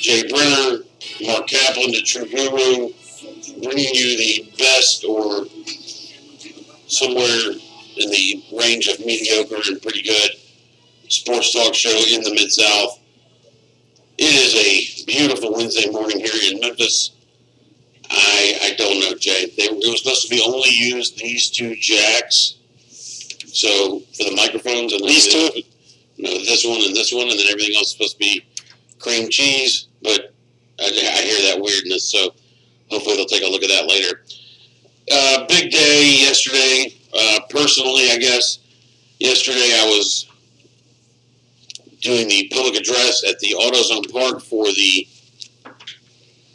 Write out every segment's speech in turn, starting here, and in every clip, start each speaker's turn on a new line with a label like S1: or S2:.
S1: Jay Brenner, Mark Kaplan, the True Guru, bringing you the best or somewhere in the range of mediocre and pretty good sports talk show in the Mid-South. It is a beautiful Wednesday morning here in Memphis. I don't know, Jay. It was supposed to be only used these two jacks. So for the microphones and
S2: these two,
S1: this one, and then everything else is supposed to be cream cheese. But I hear that weirdness, so hopefully they'll take a look at that later. Big day yesterday. Personally, I guess yesterday I was doing the public address at the AutoZone Park for the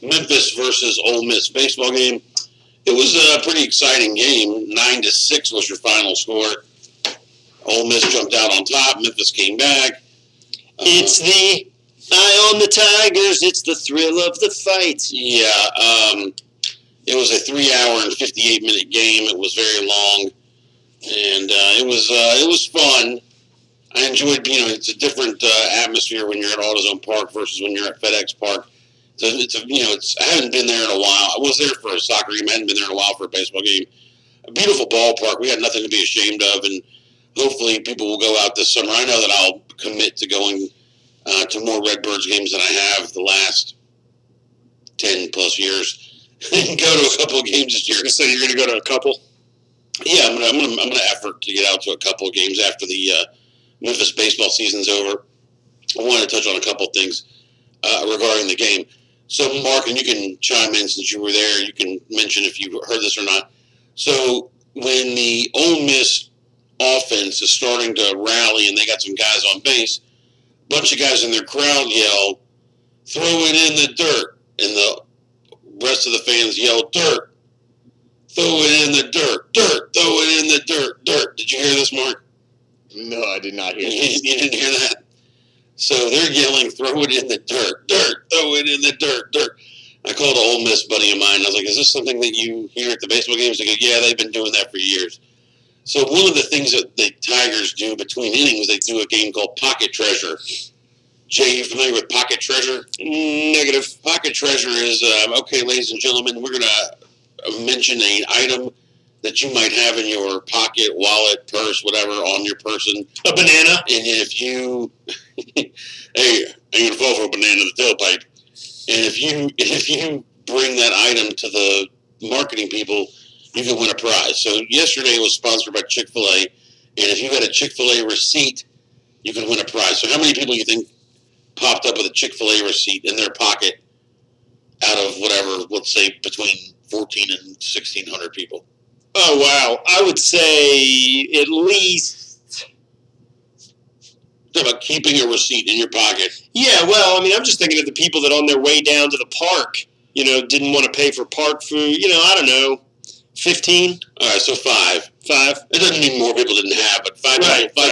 S1: Memphis versus Ole Miss baseball game. It was a pretty exciting game. 9-6 was your final score. Ole Miss jumped out on top. Memphis came back.
S2: It's the eye on the Tigers. It's the thrill of the fight.
S1: Yeah. It was a 3-hour and 58-minute game. It was very long, and it was fun. I enjoyed, it's a different atmosphere when you're at AutoZone Park versus when you're at FedEx Park. So I haven't been there in a while. I was there for a soccer game. I hadn't been there in a while for a baseball game. A beautiful ballpark. We had nothing to be ashamed of, and hopefully people will go out this summer. I know that I'll commit to going to more Redbirds games than I have the last 10 plus years, and go to a couple of games this year.
S2: So you're going to go to a couple?
S1: Yeah, I'm gonna effort to get out to a couple of games after the Memphis baseball season's over. I want to touch on a couple of things regarding the game. So, Mark, and you can chime in since you were there. You can mention if you heard this or not. So, when the Ole Miss offense is starting to rally and they got some guys on base, a bunch of guys in their crowd yell, "Throw it in the dirt," and the rest of the fans yell, "Dirt! Throw it in the dirt! Dirt! Throw it in the dirt! Dirt!" Did you hear this, Mark?
S2: No, I did not hear
S1: that. You didn't hear that? So they're yelling, "Throw it in the dirt! Dirt! Throw it in the dirt! Dirt!" I called an Ole Miss buddy of mine. I was like, "Is this something that you hear at the baseball games?" They go, "Yeah, they've been doing that for years." So one of the things that the Tigers do between innings, they do a game called Pocket Treasure. Jay, you familiar with Pocket Treasure?
S2: Negative.
S1: Pocket Treasure is, okay, ladies and gentlemen, we're going to mention an item that you might have in your pocket, wallet, purse, whatever, on your person.
S2: A banana.
S1: And if you, hey, ain't going to fall for a banana in the tailpipe. And if you bring that item to the marketing people, you can win a prize. So yesterday it was sponsored by Chick-fil-A, and if you had a Chick-fil-A receipt, you can win a prize. So how many people you think popped up with a Chick-fil-A receipt in their pocket out of whatever, let's say between 14 and 1,600 people?
S2: Oh, wow. I would say at least...
S1: Talk about keeping a receipt in your pocket.
S2: Yeah, well, I mean, I'm just thinking of the people that on their way down to the park, didn't want to pay for park food. I don't know, 15?
S1: All right, so 5.
S2: 5?
S1: It doesn't mean more people didn't have, but five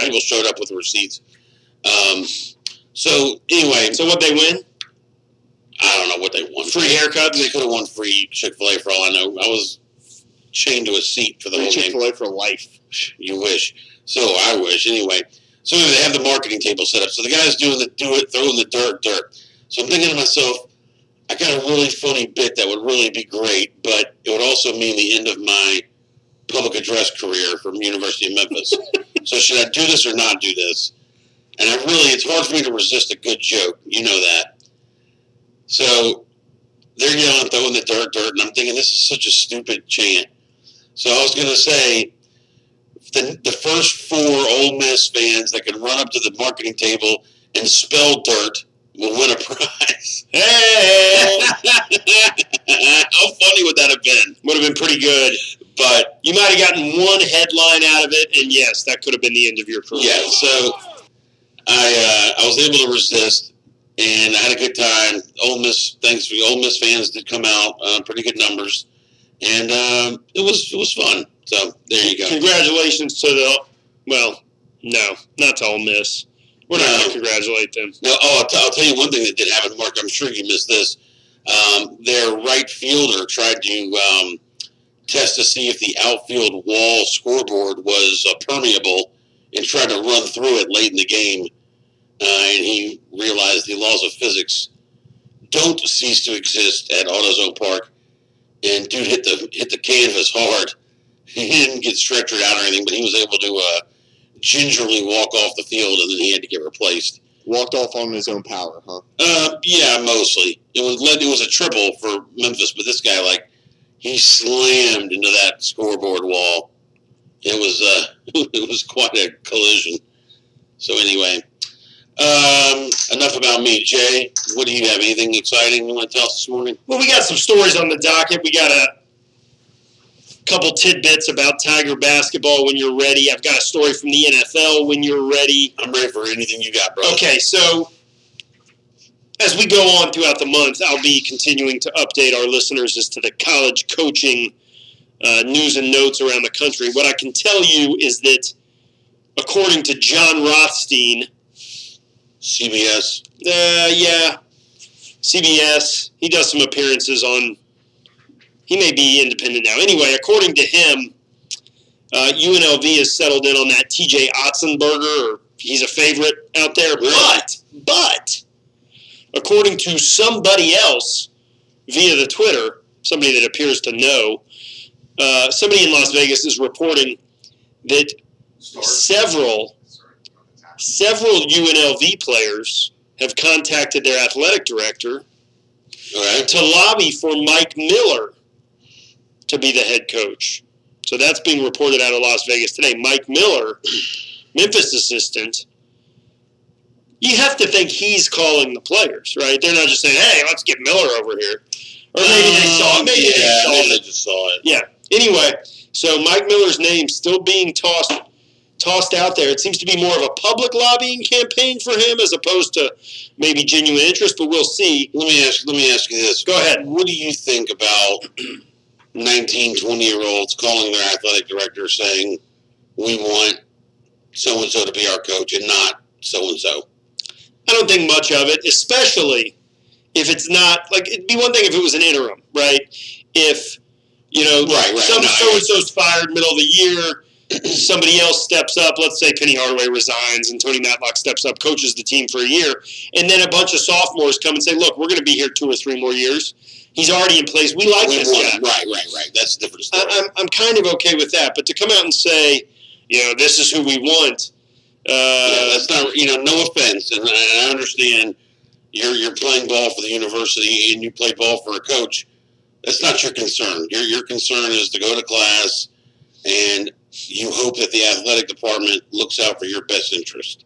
S1: people showed up with receipts. So, anyway.
S2: So what they win?
S1: I don't know what they won.
S2: Free haircuts?
S1: They could have won free Chick-fil-A for all I know. I was chained to a seat for the whole game.
S2: Chick-fil-A for life.
S1: You wish. So I wish. Anyway. So anyway, they have the marketing table set up. So the guy's doing throwing the dirt. So I'm thinking to myself, I got a really funny bit that would really be great, but it would also mean the end of my public address career from University of Memphis. So should I do this or not do this? And it's hard for me to resist a good joke. You know that. So they're yelling, "Throwing the dirt," and I'm thinking, this is such a stupid chant. So I was going to say, the first 4 Ole Miss fans that can run up to the marketing table and spell dirt will win a prize.
S2: Hey!
S1: How funny would that have been?
S2: Would have been pretty good. But you might have gotten one headline out of it, and yes, that could have been the end of your career.
S1: Yeah, so I was able to resist, and I had a good time. Ole Miss fans did come out, pretty good numbers, and it was fun. So there you go.
S2: Congratulations to no, not to Ole Miss. We're not going to congratulate them.
S1: No, I'll tell you one thing that did happen, Mark. I'm sure you missed this. Their right fielder tried to test to see if the outfield wall scoreboard was permeable and tried to run through it late in the game. And he realized the laws of physics don't cease to exist at AutoZone Park. And dude hit the canvas hard. He didn't get stretchered out or anything, but he was able to gingerly walk off the field, and then he had to get replaced.
S3: Walked off on his own power, huh?
S1: Yeah, mostly. It was a triple for Memphis, but this guy, he slammed into that scoreboard wall. It was quite a collision. So anyway, enough about me. Jay, what do you have? Anything exciting you want to tell us this morning?
S2: Well, we got some stories on the docket. We got a couple tidbits about Tiger basketball when you're ready. I've got a story from the NFL when you're ready.
S1: I'm ready for anything you got, bro.
S2: Okay, so as we go on throughout the month, I'll be continuing to update our listeners as to the college coaching news and notes around the country. What I can tell you is that, according to John Rothstein,
S1: CBS.
S2: Yeah, CBS. He does some appearances on. He may be independent now. Anyway, according to him, UNLV has settled in on that TJ Otzenberger, or he's a favorite out there.
S1: Really?
S2: But, according to somebody else via the Twitter, somebody that appears to know, somebody in Las Vegas is reporting that several UNLV players have contacted their athletic director to lobby for Mike Miller to be the head coach. So that's being reported out of Las Vegas today. Mike Miller, Memphis assistant, you have to think he's calling the players, right? They're not just saying, hey, let's get Miller over here. Or maybe they saw it. Maybe
S1: they just saw it.
S2: Yeah. Anyway, so Mike Miller's name still being tossed out there. It seems to be more of a public lobbying campaign for him as opposed to maybe genuine interest, but we'll see.
S1: Let me ask you this.
S2: Go ahead.
S1: What do you think about 19, 20-year-olds calling their athletic director saying, we want so-and-so to be our coach and not so-and-so?
S2: I don't think much of it, especially if it's not, it'd be one thing if it was an interim, right? If, so-and-so's fired middle of the year, somebody else steps up, let's say Penny Hardaway resigns and Tony Matlock steps up, coaches the team for a year, and then a bunch of sophomores come and say, look, we're going to be here 2 or 3 more years. He's already in place. We like this guy.
S1: Right. That's a different story.
S2: I'm kind of okay with that. But to come out and say, this is who we want.
S1: That's not, no offense. And I understand you're playing ball for the university and you play ball for a coach. That's not your concern. Your concern is to go to class and you hope that the athletic department looks out for your best interest.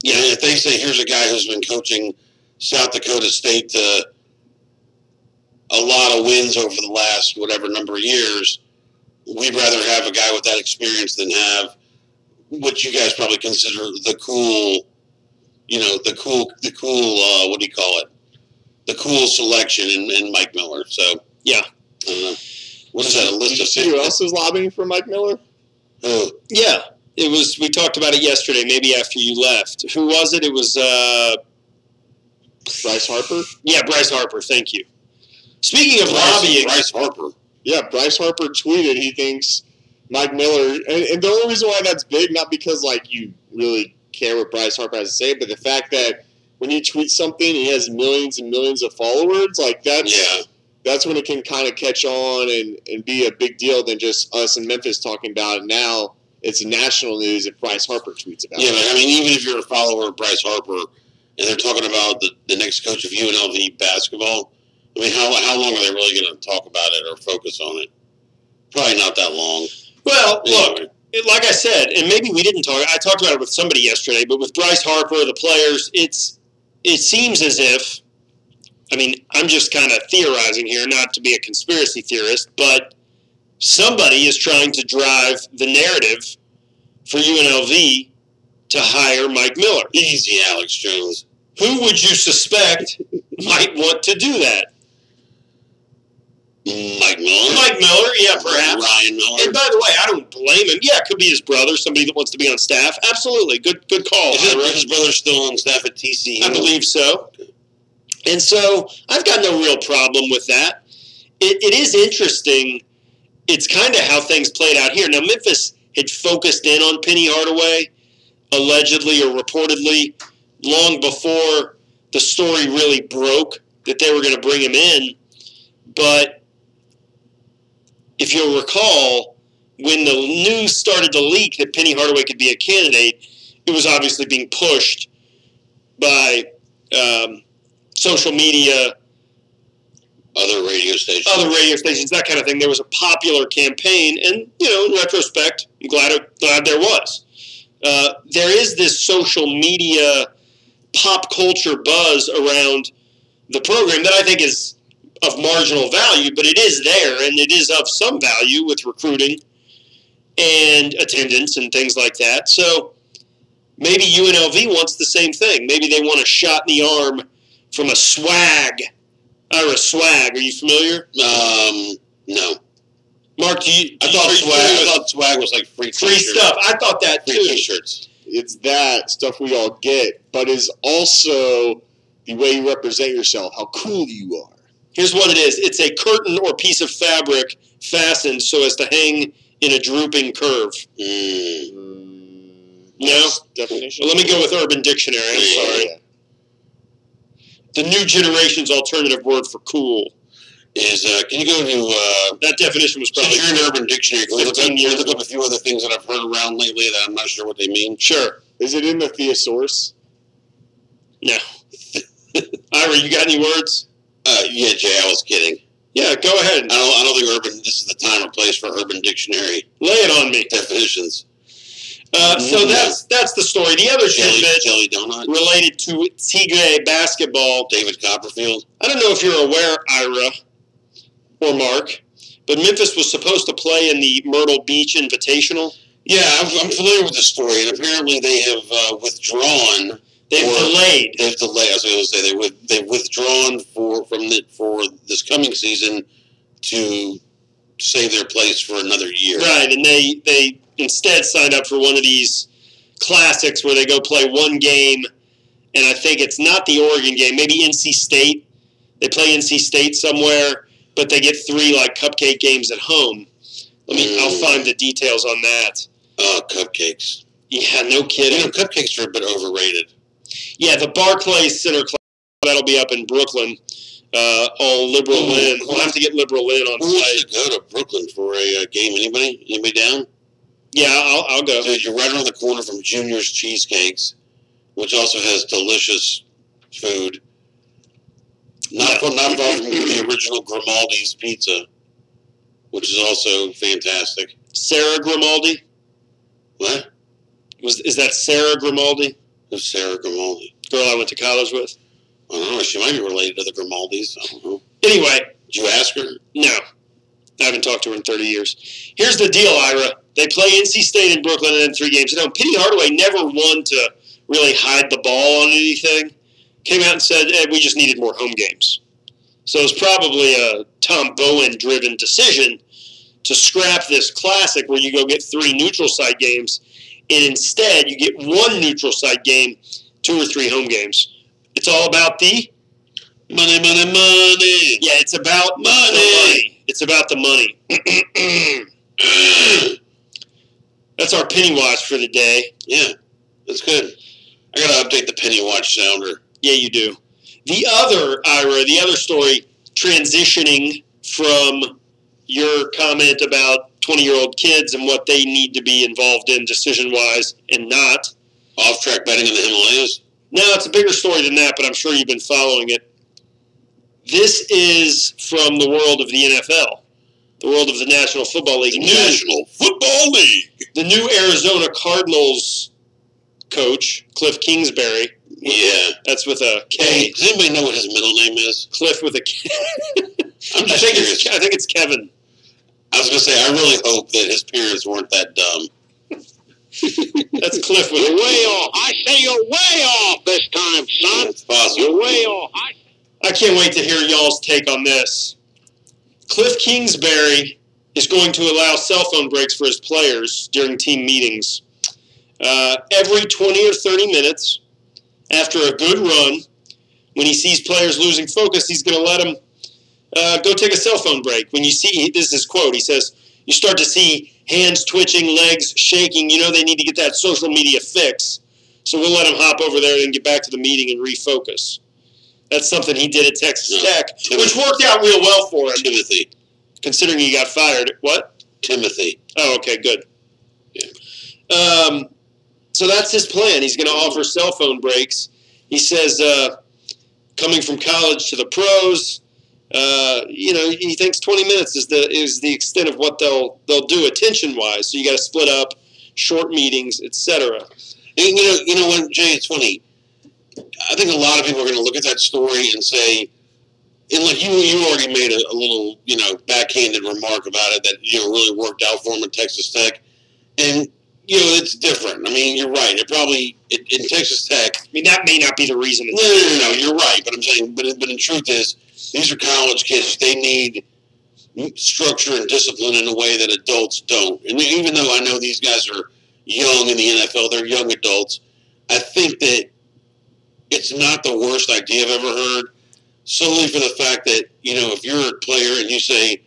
S1: Yeah. And if they say, here's a guy who's been coaching South Dakota State to a lot of wins over the last whatever number of years, we'd rather have a guy with that experience than have what you guys probably consider the cool, what do you call it? The cool selection in Mike Miller. So, yeah. I don't know. What is that, a list of things?
S3: Who else is lobbying for Mike Miller?
S1: Who?
S2: Yeah. It was, we talked about it yesterday, maybe after you left. Who was it? It was
S3: Bryce Harper?
S2: Yeah, Bryce Harper. Thank you. Speaking of lobbying.
S1: Bryce Harper.
S3: Yeah, Bryce Harper tweeted he thinks Mike Miller, and the only reason why that's big, not because you really care what Bryce Harper has to say, but the fact that when he tweets something, he has millions and millions of followers, that's when it can kind of catch on and be a big deal than just us in Memphis talking about it. Now it's national news if Bryce Harper tweets about it.
S1: Yeah, but even if you're a follower of Bryce Harper and they're talking about the next coach of UNLV basketball, how long are they really going to talk about it or focus on it? Probably not that long.
S2: Well, look, like I said, and maybe we didn't talk. I talked about it with somebody yesterday, but with Bryce Harper, the players, it seems as if, I'm just kind of theorizing here, not to be a conspiracy theorist, but somebody is trying to drive the narrative for UNLV to hire Mike Miller.
S1: Easy, Alex Jones.
S2: Who would you suspect might want to do that?
S1: Mike Miller?
S2: Mike Miller, yeah, perhaps.
S1: Ryan Miller.
S2: And by the way, I don't blame him. Yeah, it could be his brother, somebody that wants to be on staff. Absolutely. Good call.
S1: Is his brother still on staff at TCU?
S2: I believe so. And so I've got no real problem with that. It is interesting. It's kind of how things played out here. Now, Memphis had focused in on Penny Hardaway, allegedly or reportedly, long before the story really broke that they were going to bring him in. But if you'll recall, when the news started to leak that Penny Hardaway could be a candidate, it was obviously being pushed by social media,
S1: other radio stations,
S2: that kind of thing. There was a popular campaign, and in retrospect, I'm glad there was. There is this social media pop culture buzz around the program that I think is of marginal value, but it is there, and it is of some value with recruiting and attendance and things like that. So maybe UNLV wants the same thing. Maybe they want a shot in the arm from a swag. Ira Swag. Are you familiar?
S1: No.
S2: Mark,
S1: I thought swag was like free
S2: stuff. I thought that
S1: free
S2: too.
S1: T-shirts.
S3: It's that stuff we all get, but is also the way you represent yourself, how cool you are.
S2: Here's what it is. It's a curtain or piece of fabric fastened so as to hang in a drooping curve. No?
S3: Definition?
S2: Well, let me go with Urban Dictionary. I'm sorry.
S3: Yeah.
S2: The new generation's alternative word for cool.
S1: Is can you go to
S2: that definition was probably
S1: since you're in Urban Dictionary, can we look
S2: 15 years
S1: up
S2: ago.
S1: a few other things that I've heard around lately that I'm not sure what they mean?
S2: Sure.
S3: Is it in the thesaurus?
S2: No. Ira, you got any words?
S1: Yeah, Jay, I was kidding.
S2: Yeah, go ahead.
S1: I don't think this is the time or place for Urban Dictionary
S2: Lay it on me.
S1: definitions.
S2: So that's the story. The other tidbit
S1: Jelly donut.
S2: related to Tigre basketball.
S1: David Copperfield.
S2: I don't know if you're aware, Ira or Mark, but Memphis was supposed to play in the Myrtle Beach Invitational.
S1: Yeah, I'm familiar with the story, and apparently they have withdrawn.
S2: They've delayed.
S1: They've delayed. I was going to say they've withdrawn for this coming season to save their place for another year.
S2: Right, and they instead signed up for one of these classics where they go play one game, and I think it's not the Oregon game, maybe NC State. They play NC State somewhere, but they get 3 like cupcake games at home. I'll find the details on that.
S1: Oh, cupcakes.
S2: Yeah, no kidding.
S1: Cupcakes are a bit overrated.
S2: Yeah, the Barclays Center class, that'll be up in Brooklyn. All Liberal Lynn. We'll have to get Liberal Lynn on
S1: Who wants
S2: site.
S1: to go to Brooklyn for a game? Anybody? Anybody down?
S2: Yeah, I'll go.
S1: So you're right around the corner from Junior's Cheesecakes, which also has delicious food. Not far from the original Grimaldi's Pizza, which is also fantastic.
S2: Sarah Grimaldi?
S1: What?
S2: Is that Sarah Grimaldi?
S1: Who's Sarah Grimaldi?
S2: Girl I went to college with?
S1: I don't know. She might be related to the Grimaldis. I don't know.
S2: Anyway.
S1: Did you ask her?
S2: No. I haven't talked to her in 30 years. Here's the deal, Ira. They play NC State in Brooklyn and then 3 games. Penny Hardaway never won to really hide the ball on anything. Came out and said, we just needed more home games. So it was probably a Tom Bowen-driven decision to scrap this classic where you go get 3 neutral site games, and instead you get 1 neutral site game, 2 or 3 home games. It's all about the
S1: money, money, money.
S2: Yeah, it's about
S1: money.
S2: The money. It's about the money. That's our Penny Watch for the day.
S1: Yeah, that's good. I got to update the Penny Watch sounder.
S2: Yeah, you do. The other story, transitioning from your comment about 20-year-old kids and what they need to be involved in decision-wise and not.
S1: Off-track betting in the Himalayas?
S2: No, it's a bigger story than that, but I'm sure you've been following it. This is from the world of the NFL, the world of the National Football League.
S1: National Football League.
S2: The new Arizona Cardinals coach, Cliff Kingsbury.
S1: Yeah.
S2: That's with a K.
S1: Hey, does anybody know what his middle name is?
S2: Cliff with a K.
S1: I'm just curious.
S2: I think it's Kevin.
S1: I was going to say, I really hope that his parents weren't that dumb.
S2: That's Cliff with
S4: You're way off. I say you're way off this time, son.
S1: That's possible.
S4: You're way off.
S2: I can't wait to hear y'all's take on this. Cliff Kingsbury is going to allow cell phone breaks for his players during team meetings. Every 20 or 30 minutes, after a good run, when he sees players losing focus, he's going to let them go take a cell phone break. When you see, this is his quote, he says, you start to see hands twitching, legs shaking, you know they need to get that social media fix. So we'll let them hop over there and get back to the meeting and refocus. That's something he did at Texas Tech, which worked out real well for him.
S1: Timothy.
S2: Considering he got fired. What?
S1: Timothy.
S2: Oh, okay, good.
S1: Yeah.
S2: So that's his plan. He's going to offer cell phone breaks. He says, coming from college to the pros, he thinks 20 minutes is the extent of what they'll do attention-wise. So you got to split up short meetings, etc.
S1: And you know what, Jay? It's funny. I think a lot of people are going to look at that story and say, and like you already made a little backhanded remark about it that really worked out for him at Texas Tech, and it's different. I mean, you're right. It probably in Texas Tech.
S2: I mean, that may not be the reason.
S1: No. You're right, but I'm saying, but in truth is, these are college kids. They need structure and discipline in a way that adults don't. And even though I know these guys are young in the NFL, they're young adults. I think that it's not the worst idea I've ever heard, solely for the fact that, if you're a player and you say,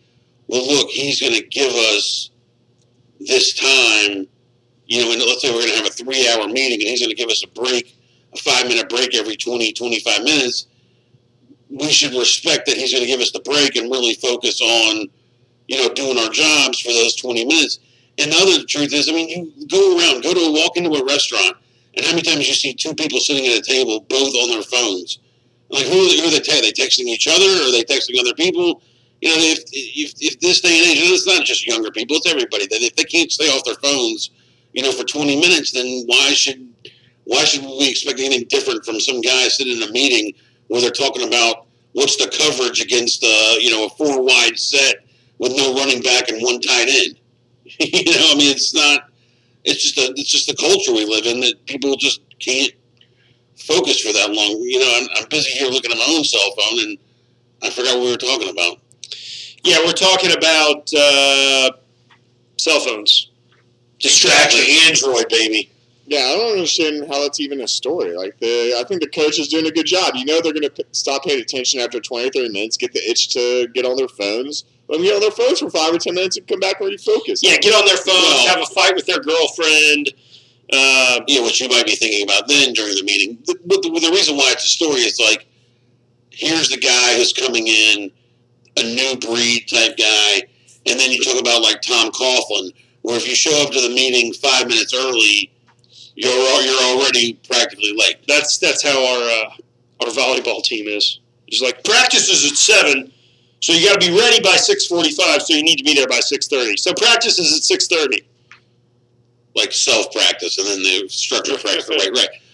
S1: well, look, he's going to give us this time, and let's say we're going to have a 3-hour meeting and he's going to give us a break, a 5-minute break every 20, 25 minutes, we should respect that he's going to give us the break and really focus on, doing our jobs for those 20 minutes. And the other truth is, I mean, you walk into a restaurant, and how many times you see two people sitting at a table, both on their phones? Like, who are they texting? Are they texting each other? Or are they texting other people? If this day and age, and it's not just younger people, it's everybody, that if they can't stay off their phones, for 20 minutes, then why should we expect anything different from some guy sitting in a meeting where they're talking about what's the coverage against a 4-wide set with no running back and one tight end? I mean, it's just the culture we live in that people just can't focus for that long. I'm busy here looking at my own cell phone, and I forgot what we were talking about. Yeah, we're talking about cell phones. Distraction. Android, baby.
S3: Yeah, I don't understand how that's even a story. I think the coach is doing a good job. They're going to stop paying attention after 20 or 30 minutes, get the itch to get on their phones. Let them get on their phones for 5 or 10 minutes and come back and refocus.
S2: Yeah, get on their phones, have a fight with their girlfriend.
S1: What you might be thinking about then during the meeting. The reason why it's a story is like, here's the guy who's coming in, a new breed type guy, and then you talk about like Tom Coughlin, where if you show up to the meeting 5 minutes early, you're already practically late.
S2: That's how our volleyball team is. It's like practice is at 7, so you got to be ready by 6:45. So you need to be there by 6:30. So practice is at 6:30.
S1: Like self-practice, and then the structured practice. Right. I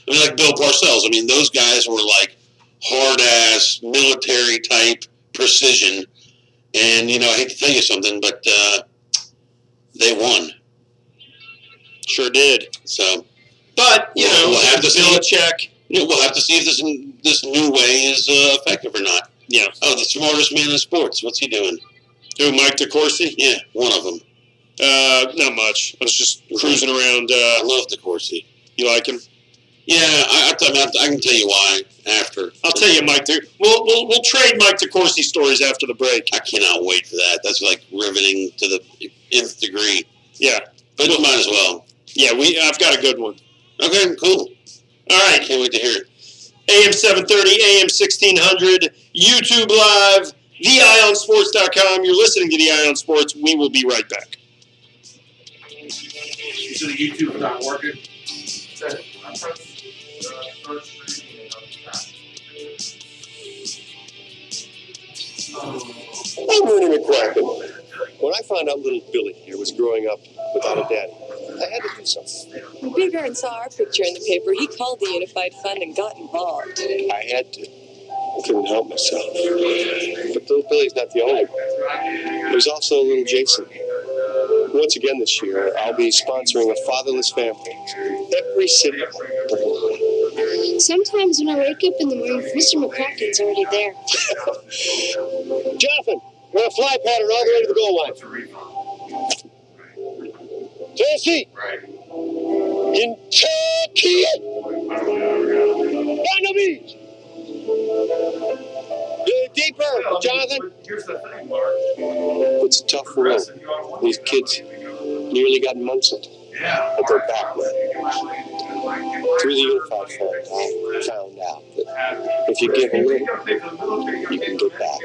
S1: mean, like Bill Parcells. I mean, those guys were like hard-ass, military-type precision. And, I hate to tell you something, but they won.
S2: Sure did.
S1: So,
S2: but,
S1: we'll have to
S2: Belichick.
S1: We'll have to see if this new way is effective or not.
S2: Yeah.
S1: Oh, the smartest man in sports. What's he doing?
S2: Who, Mike DeCourcy?
S1: Yeah, one of them.
S2: Not much. I was just cruising around.
S1: I love DeCourcy.
S2: You like him?
S1: Yeah, I can tell you why after.
S2: I'll tell you, Mike. We'll trade Mike DeCourcy stories after the break.
S1: I cannot wait for that. That's like riveting to the nth degree.
S2: Yeah,
S1: but we might as well.
S2: Yeah, I've got a good one.
S1: Okay, cool.
S2: All right,
S1: can't wait to hear it.
S2: AM 730, AM 1600, YouTube Live, theionsports.com. You're listening to the Ion Sports. We will be right back.
S5: So the YouTube is not working.
S6: I'm Rooney McCracken. When I found out little Billy here was growing up without a daddy, I had to do something.
S7: When Big Aaron saw our picture in the paper, he called the Unified Fund and got involved.
S6: I had to. I couldn't help myself. But little Billy's not the only one. There's also little Jason. Once again this year, I'll be sponsoring a fatherless family. Every city.
S8: Sometimes when I wake up in the morning, Mr. McCracken's already there.
S6: Jonathan, we're a fly pattern all the way to the goal line. Tennessee. Kentucky. Dynamite. Deeper, Jonathan.
S5: Here's the thing, Mark.
S6: It's a tough world. These kids nearly got munched.
S5: Yeah.
S6: But they're back now. Through the Unified Fund, I found out that If you give a little, you can get back.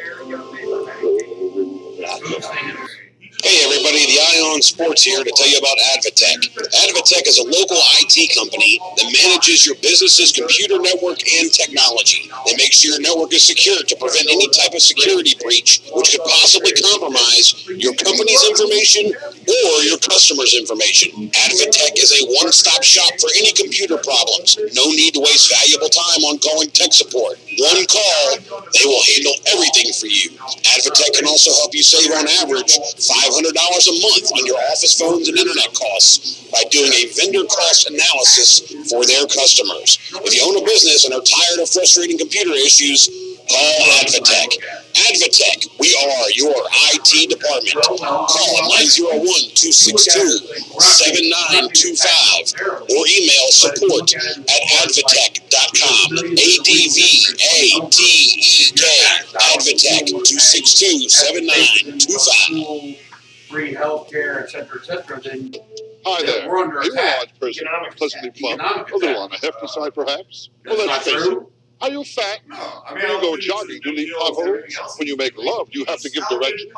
S9: Hey everybody, the Ion Sports here to tell you about Advatech. Advatech is a local IT company that manages your business's computer network and technology. They make sure your network is secure to prevent any type of security breach which could possibly compromise your company's information or your customers' information. Advatech is a one-stop shop for any computer problems. No need to waste valuable time on calling tech support. One call, they will handle everything for you. Advatech can also help you save on average $500 a month on your office phones and internet costs by doing a vendor cost analysis for their customers. If you own a business and are tired of frustrating computer issues, call Advatech. Advatech, we are your IT department. Call 901-262-7925 or email support at advatech.com. ADVATEK, Advatech, 262-7925.
S5: Free healthcare, et cetera, then
S10: Hi there.
S5: we're under
S10: Are you a
S5: attack.
S10: large person, pleasantly plump,
S5: Economic
S10: a little
S5: attack.
S10: on the hefty side perhaps?
S5: That's
S10: Well,
S5: not
S10: let's face it.
S5: true.
S10: Are you fat?
S5: No, I
S10: When you go jogging, do you leave potholes? When you make love, do you have to give directions?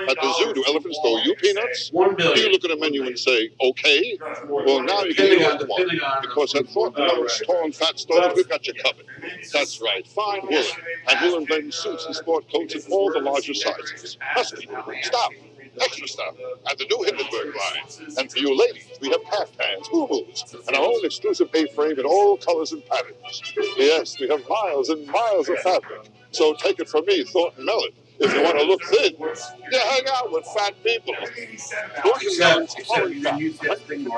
S10: At the zoo, do elephants throw you peanuts?
S5: 1
S10: Do you
S5: billion.
S10: look at a menu and say, okay? Well, now you can
S5: Depending
S10: eat
S5: on-
S10: what you
S5: depending
S10: want.
S5: on-
S10: Because at Thornton Miller's tall and fat stores, we've got you covered. That's right, fine woolen. And woolen blend suits and sport coats in all the larger sizes. Husky, stop, extra stuff, and the new Hindenburg line. And for you ladies, we have caftans, boo-boos, and our own exclusive A-frame in all colors and patterns. Yes, we have miles and miles of fabric. So take it from me, Thornton Mellon. If you want to look thin, you hang out with fat people. Thornton Mellon's foreign fat.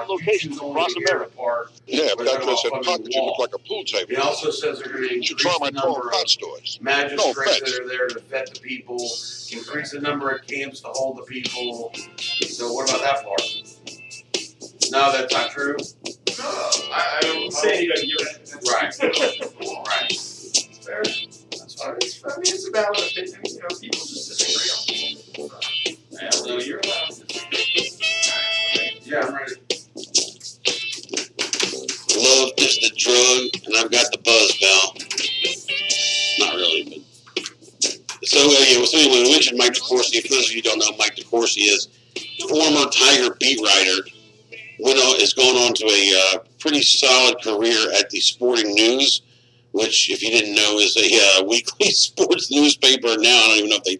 S10: Locations across America. Yeah, but that just said pockets, you look like a pool table.
S5: It also says they're going to
S10: You should
S5: increase
S10: try my
S5: the
S10: tall
S5: number
S10: and fat
S5: of
S10: stores.
S5: magistrates
S10: No offense.
S5: that are there to vet the people, increase the number of camps to hold the people. So what about that part? No, that's not true.
S11: No, I don't say you're
S5: Right. Right.
S11: fair. That's fine. I mean, it's a valid opinion. You know, people just disagree on it.
S5: Yeah, no, you're allowed to. Yeah, I'm ready.
S1: Love is the drug, and I've got the buzz, pal. Not really, but. So anyway, we mentioned Mike DeCourcy. For those of you who don't know, Mike DeCourcy is former Tiger beat writer. Is going on to a pretty solid career at the Sporting News, which, if you didn't know, is a weekly sports newspaper now. I don't even know if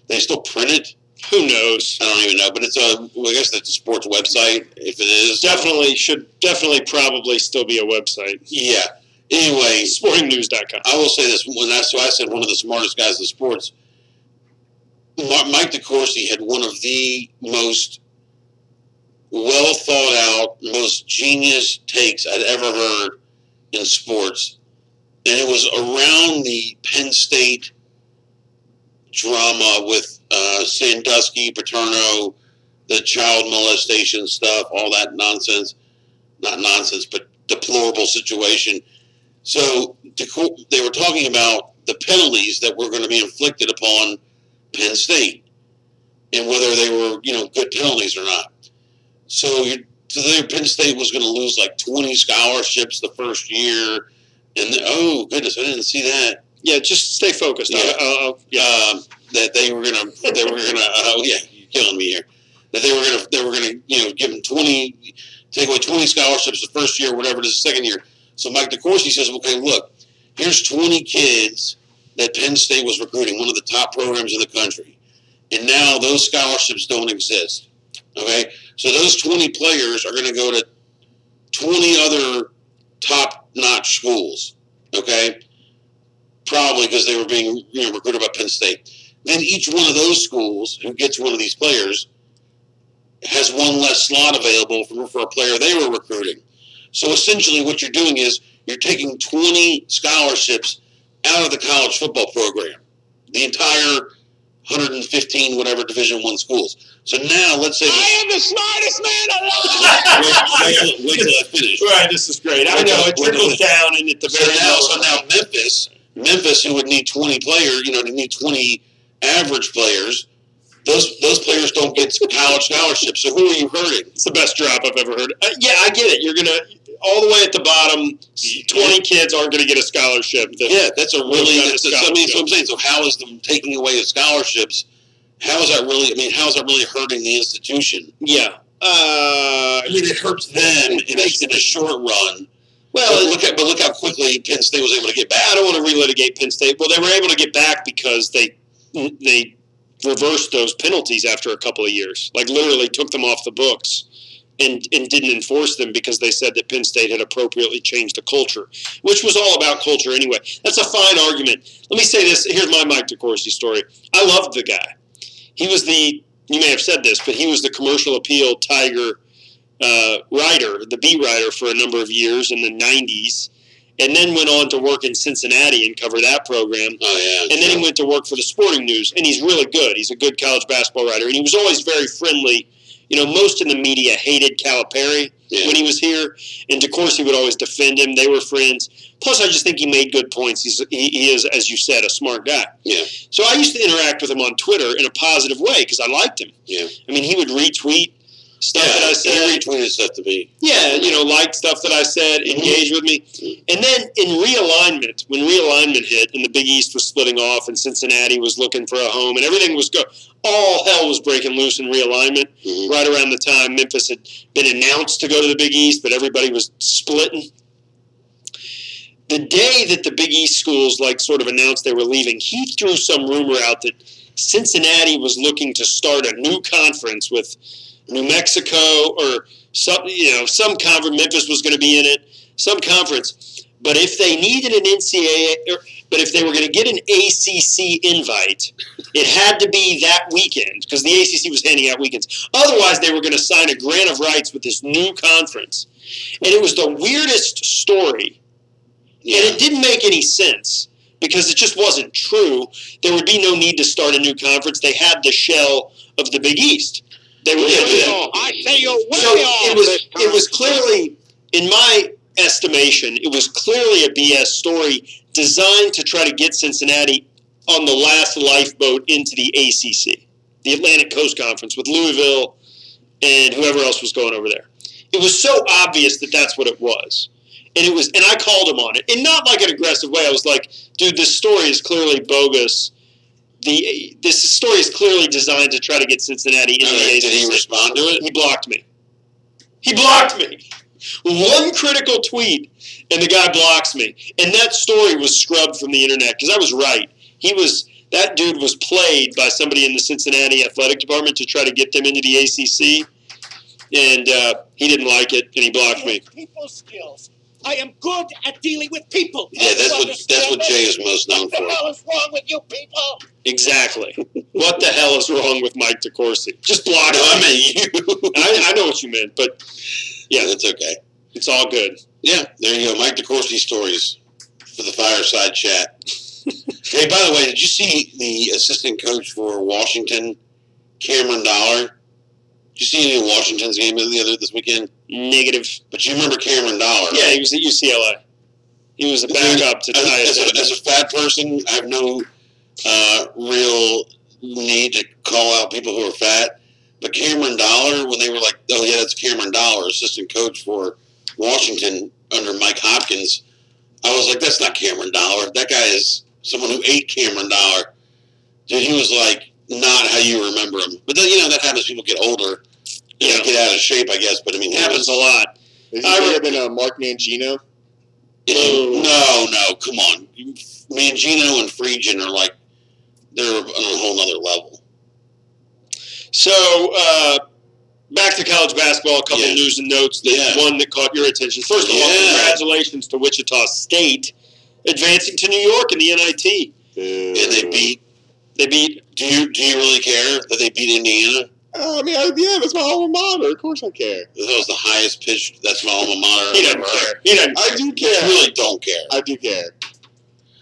S1: they still print it.
S2: Who knows?
S1: I don't even know, but it's I guess that's a sports website. If it is,
S2: Definitely probably still be a website.
S1: Yeah. Anyway,
S2: sportingnews.com.
S1: I will say this: I said one of the smartest guys in sports, Mike DeCourcy had one of the most well thought out, most genius takes I'd ever heard in sports, and it was around the Penn State drama with Sandusky, Paterno, the child molestation stuff, all that nonsense. Not nonsense, but deplorable situation. So they were talking about the penalties that were going to be inflicted upon Penn State and whether they were, good penalties or not. So Penn State was going to lose like 20 scholarships the first year. And oh, goodness, I didn't see that.
S2: Yeah, just stay focused.
S1: Yeah. That they were gonna, oh yeah, you're killing me here. That they were gonna, give them take away 20 scholarships the first year, whatever it is, the second year. So Mike DeCourcy says, okay, look, here's 20 kids that Penn State was recruiting, one of the top programs in the country, and now those scholarships don't exist. Okay, so those 20 players are going to go to 20 other top-notch schools. Okay. Probably because they were being recruited by Penn State. Then each one of those schools who gets one of these players has one less slot available for a player they were recruiting. So essentially what you're doing is you're taking 20 scholarships out of the college football program, the entire 115 whatever Division I schools. So now let's say
S2: I am the smartest man alive.
S1: wait till I finish.
S2: Right, this is great. I know it trickles down, and at the very
S1: so now Memphis, who would need 20 players, to need 20 average players, those players don't get college scholarships. So who are you hurting?
S2: It's the best drop I've ever heard. Yeah, I get it. all the way at the bottom, 20 kids aren't going to get a scholarship.
S1: That's a really. That's what I'm saying. So how is them taking away the scholarships? How is that really? I mean, how is that really hurting the institution?
S2: Yeah.
S1: I mean, it hurts them in a short run. Well, but look how quickly Penn State was able to get back.
S2: I don't want to relitigate Penn State. Well, they were able to get back because they reversed those penalties after a couple of years. Like literally took them off the books and didn't enforce them because they said that Penn State had appropriately changed the culture, which was all about culture anyway. That's a fine argument. Let me say this. Here's my Mike DeCourcy story. I loved the guy. He was you may have said this, but he was the commercial appeal Tiger writer, the beat writer for a number of years in the 90s, and then went on to work in Cincinnati and cover that program.
S1: Oh, yeah.
S2: And then he went to work for the Sporting News, and he's really good. He's a good college basketball writer, and he was always very friendly. You know, most in the media hated Calipari when he was here, and DeCourcy would always defend him. They were friends. Plus, I just think he made good points. He is, as you said, a smart guy.
S1: Yeah.
S2: So I used to interact with him on Twitter in a positive way because I liked him.
S1: Yeah.
S2: I mean, he would retweet stuff that I said.
S1: He retweeted stuff to me.
S2: Yeah, like stuff that I said, engage with me. And then in realignment, when realignment hit and the Big East was splitting off and Cincinnati was looking for a home and everything was all hell was breaking loose in realignment right around the time Memphis had been announced to go to the Big East, but everybody was splitting. The day that the Big East schools sort of announced they were leaving, he threw some rumor out that Cincinnati was looking to start a new conference with New Mexico or some conference. Memphis was going to be in it, some conference. But if they needed an NCAA, but if they were going to get an ACC invite, it had to be that weekend because the ACC was handing out weekends. Otherwise, they were going to sign a grant of rights with this new conference. And it was the weirdest story. Yeah. And it didn't make any sense because it just wasn't true. There would be no need to start a new conference. They had the shell of the Big East. They were
S4: I say you're way
S2: so it was clearly, in my estimation, it was clearly a BS story designed to try to get Cincinnati on the last lifeboat into the ACC, the Atlantic Coast Conference, with Louisville and whoever else was going over there. It was so obvious that that's what it was. And I called him on it. And not like an aggressive way. I was like, dude, this story is clearly bogus. This story is clearly designed to try to get Cincinnati into the ACC.
S1: Did he respond to it?
S2: He blocked me. He blocked me. One critical tweet, and the guy blocks me. And that story was scrubbed from the internet because I was right. That dude was played by somebody in the Cincinnati athletic department to try to get them into the ACC. And he didn't like it, and he blocked me.
S4: People skills. I am good at dealing with people.
S1: Yeah, that's what Jay is most known for.
S4: What the hell is wrong with you people?
S2: Exactly. What the hell is wrong with Mike DeCourcy? Just block him.
S1: I meant you.
S2: I know what you meant, but yeah,
S1: that's okay.
S2: It's all good.
S1: Yeah, there you go. Mike DeCourcy stories for the fireside chat. Hey, by the way, did you see the assistant coach for Washington, Cameron Dollar? Did you see any of Washington's game this weekend?
S2: Negative.
S1: But you remember Cameron Dollar, right?
S2: Yeah, he was at UCLA. He was a backup to Tyus.
S1: As a fat person, I have no real need to call out people who are fat. But Cameron Dollar, when they were like, oh, yeah, that's Cameron Dollar, assistant coach for Washington under Mike Hopkins, I was like, that's not Cameron Dollar. That guy is someone who ate Cameron Dollar. Dude, he was like not how you remember him. But then, that happens. People get older. Get out of shape, I guess. But, I mean,
S2: happens a lot.
S3: Is he better than Mark Mangino?
S1: No, come on. Mangino and Friedgen are like, they're on a whole nother level.
S2: So, back to college basketball, a couple of news and notes. One that caught your attention. First of all, congratulations to Wichita State advancing to New York in the NIT.
S1: And they beat. Do you really care that they beat Indiana?
S3: I mean, that's my alma mater. Of course I care.
S1: That was the highest pitch. That's my alma mater.
S2: He doesn't care.
S3: I do care.
S1: I really don't care.
S3: I do care.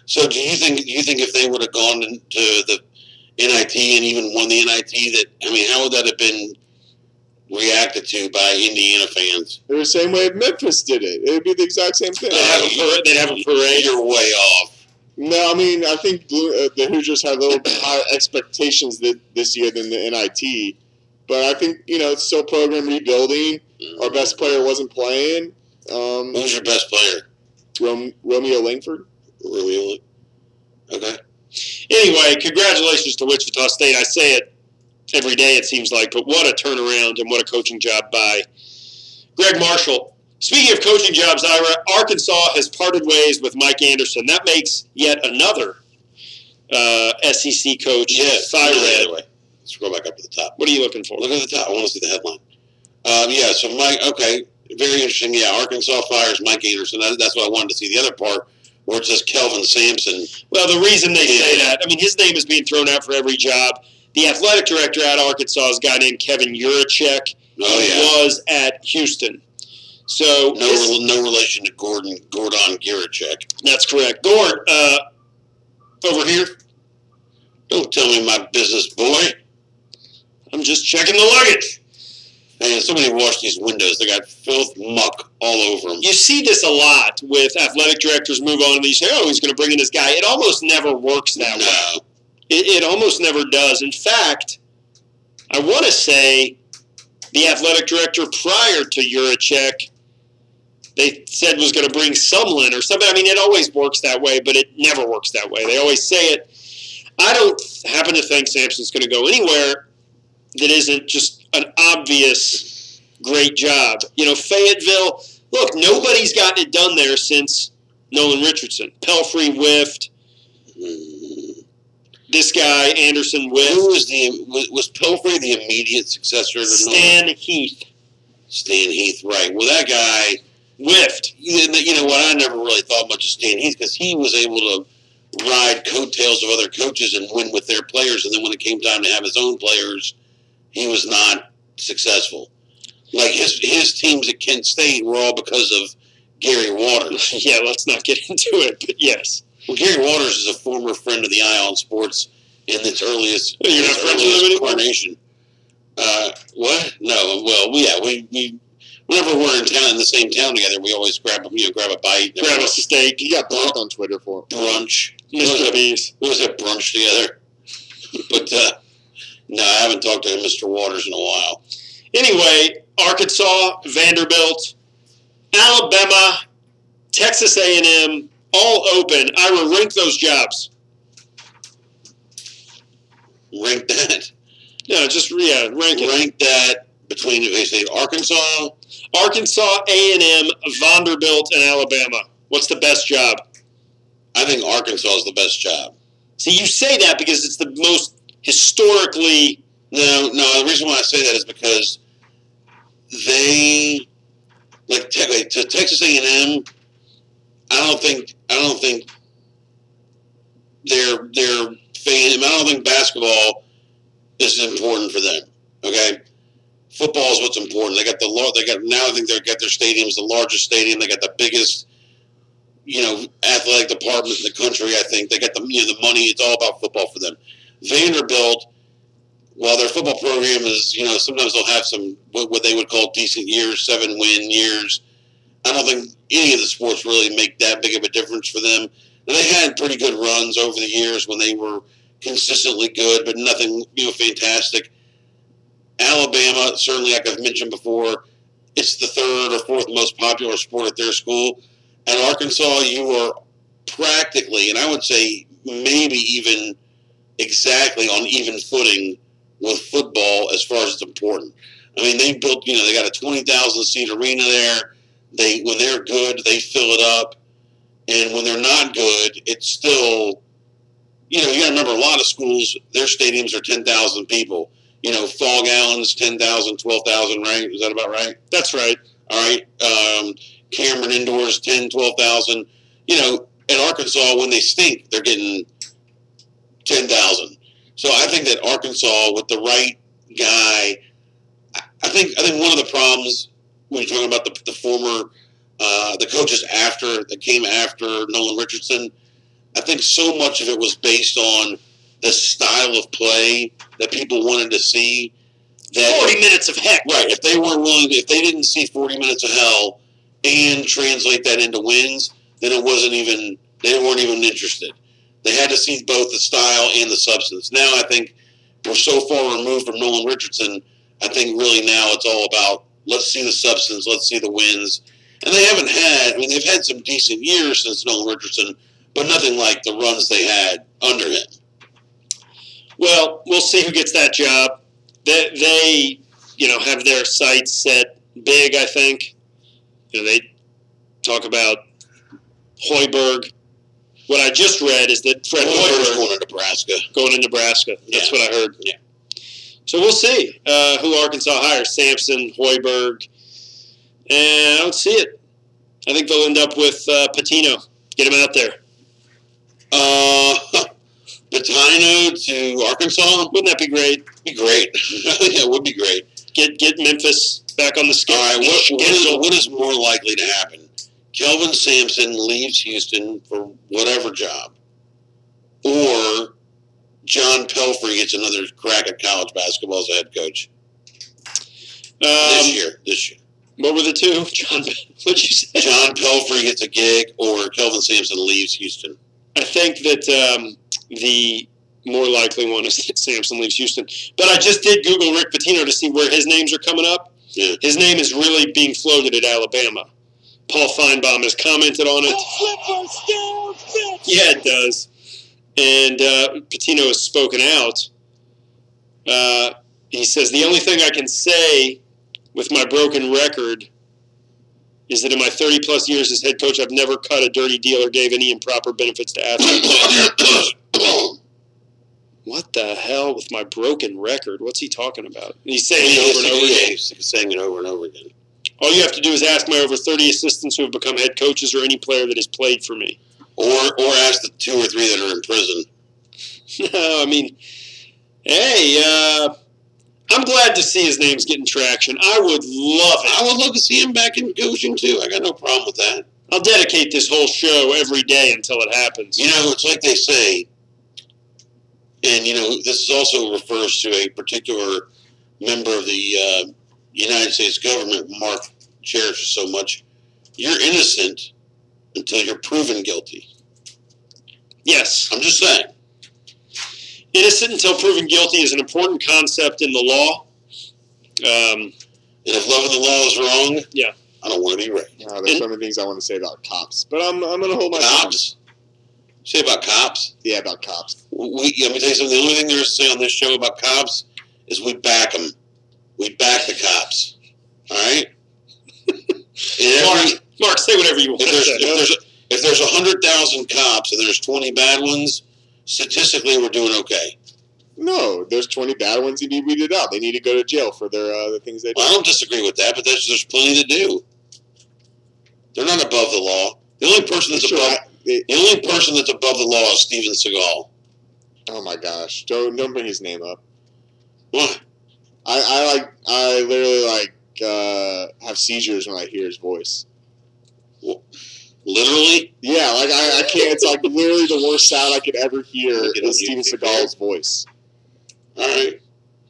S1: So do you think if they would have gone to the NIT and even won the NIT, how would that have been reacted to by Indiana fans?
S3: The same way Memphis did it. It would be the exact same thing.
S2: They'd have a parade.
S1: You're way off.
S3: No, I mean, I think the Hoosiers had a little bit higher expectations this year than the NIT. But I think, it's still program rebuilding. Our best player wasn't playing.
S1: Who's your best player?
S3: Romeo Langford.
S1: Okay.
S2: Anyway, congratulations to Wichita State. I say it every day, it seems like, but what a turnaround and what a coaching job by Greg Marshall. Speaking of coaching jobs, Ira, Arkansas has parted ways with Mike Anderson. That makes yet another SEC coach fire red.
S1: Anyway, let's go back up to the top.
S2: What are you looking for?
S1: Look at the top. I want to see the headline. So Mike, okay, very interesting. Yeah, Arkansas fires Mike Anderson. That's what I wanted to see. The other part where it says Kelvin Sampson.
S2: Well, the reason they say that, I mean, his name is being thrown out for every job. The athletic director at Arkansas is a guy named Kevin Juracek. He was at Houston. So
S1: no relation to Gordon Juracek.
S2: That's correct. Gord, over here.
S1: Don't tell me my business, boy.
S2: I'm just checking the luggage.
S1: Man, somebody washed these windows. They got filth, muck all over them.
S2: You see this a lot with athletic directors move on and they say, oh, he's going to bring in this guy. It almost never works that way. It almost never does. In fact, I want to say the athletic director prior to Juracek, they said was going to bring Sumlin or something. I mean, it always works that way, but it never works that way. They always say it. I don't happen to think Sampson's going to go anywhere that isn't just an obvious great job. You know, Fayetteville, look, nobody's gotten it done there since Nolan Richardson. Pelfrey whiffed. This guy, Anderson, whiffed.
S1: Who was Pelfrey the immediate successor to
S2: Stan Heath.
S1: Stan Heath, right. Well, that guy
S2: whiffed.
S1: You know what? I never really thought much of Stan Heath because he was able to ride coattails of other coaches and win with their players. And then when it came time to have his own players, he was not successful. Like his teams at Kent State were all because of Gary Waters.
S2: Yeah, let's not get into it, but yes.
S1: Well, Gary Waters is a former friend of the Ion Sports in its earliest incarnation. What? No. Well, we whenever we're in town in the same town together, we always grab a bite,
S2: grab a steak.
S3: He got blocked on Twitter for
S1: brunch.
S2: Mr. Beast.
S1: We always have brunch together. But no, I haven't talked to Mr. Waters in a while.
S2: Anyway, Arkansas, Vanderbilt, Alabama, Texas A&M, all open. Ira, rank those jobs.
S1: Rank that?
S2: Yeah, rank it.
S1: Rank that between, they say, Arkansas,
S2: A&M, Vanderbilt, and Alabama. What's the best job?
S1: I think Arkansas is the best job.
S2: See, you say that because it's the most historically...
S1: No, the reason why I say that is because they, like to Texas A&M, I don't think they're fan. I don't think basketball is important for them. Okay, football is what's important. Now I think they've got their stadium's the largest stadium. They got the biggest, athletic department in the country. I think they got the money. It's all about football for them. Vanderbilt, while their football program is, sometimes they'll have some what they would call decent years, 7-win years. I don't think any of the sports really make that big of a difference for them. Now, they had pretty good runs over the years when they were consistently good, but nothing, fantastic. Alabama, certainly, like I've mentioned before, it's the third or fourth most popular sport at their school. At Arkansas, you are practically, and I would say maybe even exactly on even footing with football as far as it's important. I mean, they built, they got a 20,000-seat arena there. When they're good, they fill it up. And when they're not good, it's still, you got to remember a lot of schools, their stadiums are 10,000 people. Fog Allen's 10,000, 12,000, right? Is that about right?
S2: That's right.
S1: All right. Cameron Indoors, 10, 12,000. At Arkansas, when they stink, they're getting 10,000. So I think that Arkansas, with the right guy, I think one of the problems when you're talking about the former, the coaches that came after Nolan Richardson, I think so much of it was based on the style of play that people wanted to see. That
S2: 40 minutes of heck.
S1: Right. If they didn't see 40 minutes of hell and translate that into wins, then they weren't even interested. They had to see both the style and the substance. Now I think we're so far removed from Nolan Richardson, I think really now it's all about let's see the substance, let's see the wins. And they haven't had, I mean, they've had some decent years since Nolan Richardson, but nothing like the runs they had under him.
S2: Well, we'll see who gets that job. They have their sights set big, I think. They talk about Hoiberg. What I just read is that Fred Hoiberg going to Nebraska. That's what I heard.
S1: Yeah.
S2: So we'll see who Arkansas hires. Sampson, Hoiberg. And I don't see it. I think they'll end up with Patino. Get him out there.
S1: Patino to Arkansas?
S2: Wouldn't that be great?
S1: Be great. Yeah, it would be great.
S2: Get Memphis back on the schedule.
S1: All right, what is more likely to happen? Kelvin Sampson leaves Houston for whatever job, or John Pelfrey gets another crack at college basketball as a head coach this year.
S2: What were the two? What'd you say?
S1: John Pelfrey gets a gig, or Kelvin Sampson leaves Houston.
S2: I think that the more likely one is that Sampson leaves Houston. But I just did Google Rick Pitino to see where his names are coming up.
S1: Yeah.
S2: His name is really being floated at Alabama. Paul Feinbaum has commented on it. Yeah, it does. And Pitino has spoken out. He says, the only thing I can say with my broken record is that in my 30-plus years as head coach, I've never cut a dirty deal or gave any improper benefits to athletes. What the hell with my broken record? What's he talking about? And he's saying it over and over again.
S1: He's saying it over and over again.
S2: All you have to do is ask my over 30 assistants who have become head coaches or any player that has played for me.
S1: Or ask the 2 or 3 that are in prison.
S2: No, I mean, hey, I'm glad to see his name's getting traction. I would love it.
S1: I would love to see him back in coaching, too. I got no problem with that.
S2: I'll dedicate this whole show every day until it happens.
S1: It's like they say, and, this also refers to a particular member of the United States government Mark cherishes so much. You're innocent until you're proven guilty.
S2: Yes.
S1: I'm just saying.
S2: Innocent until proven guilty is an important concept in the law.
S1: And if loving the law is wrong,
S2: yeah,
S1: I don't want to be right.
S3: There's so many things I want to say about cops, but I'm going to hold my
S1: cops. Say about cops?
S3: Yeah, about cops.
S1: Let me tell you something. The only thing there is to say on this show about cops is we back them. We back the cops. All right?
S2: Mark, say whatever you want.
S1: If there's 100,000 cops and there's 20 bad ones, statistically we're doing okay.
S3: No, there's 20 bad ones you need weeded out. They need to go to jail for their the things they do.
S1: Well, I don't disagree with that, but there's plenty to do. They're not above the law. The only person that's above the law is Steven Seagal.
S3: Oh my gosh! Don't bring his name up.
S1: What?
S3: I literally have seizures when I hear his voice.
S1: Well, literally?
S3: Yeah, I can't. It's like literally the worst sound I could ever hear is Steven Seagal's voice.
S1: All right.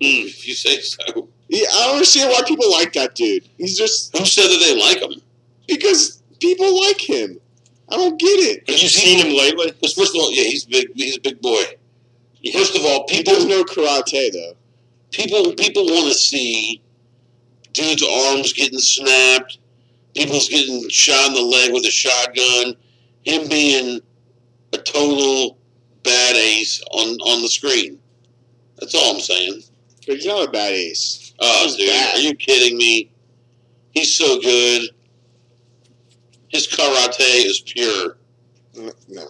S1: If you say so.
S3: Yeah, I don't understand why people like that dude. He's just...
S1: Who said that they like him?
S3: Because people like him. I don't get it.
S2: Have you seen him lately?
S1: First of all, yeah, he's big. He's a big boy. First of all,
S3: he does no karate, though.
S1: People want to see dudes' arms getting snapped, people's getting shot in the leg with a shotgun, him being a total bad ace on the screen. That's all I'm saying.
S3: But he's not a bad ace.
S1: Oh, dude, are you kidding me? He's so good. His karate is pure.
S3: No.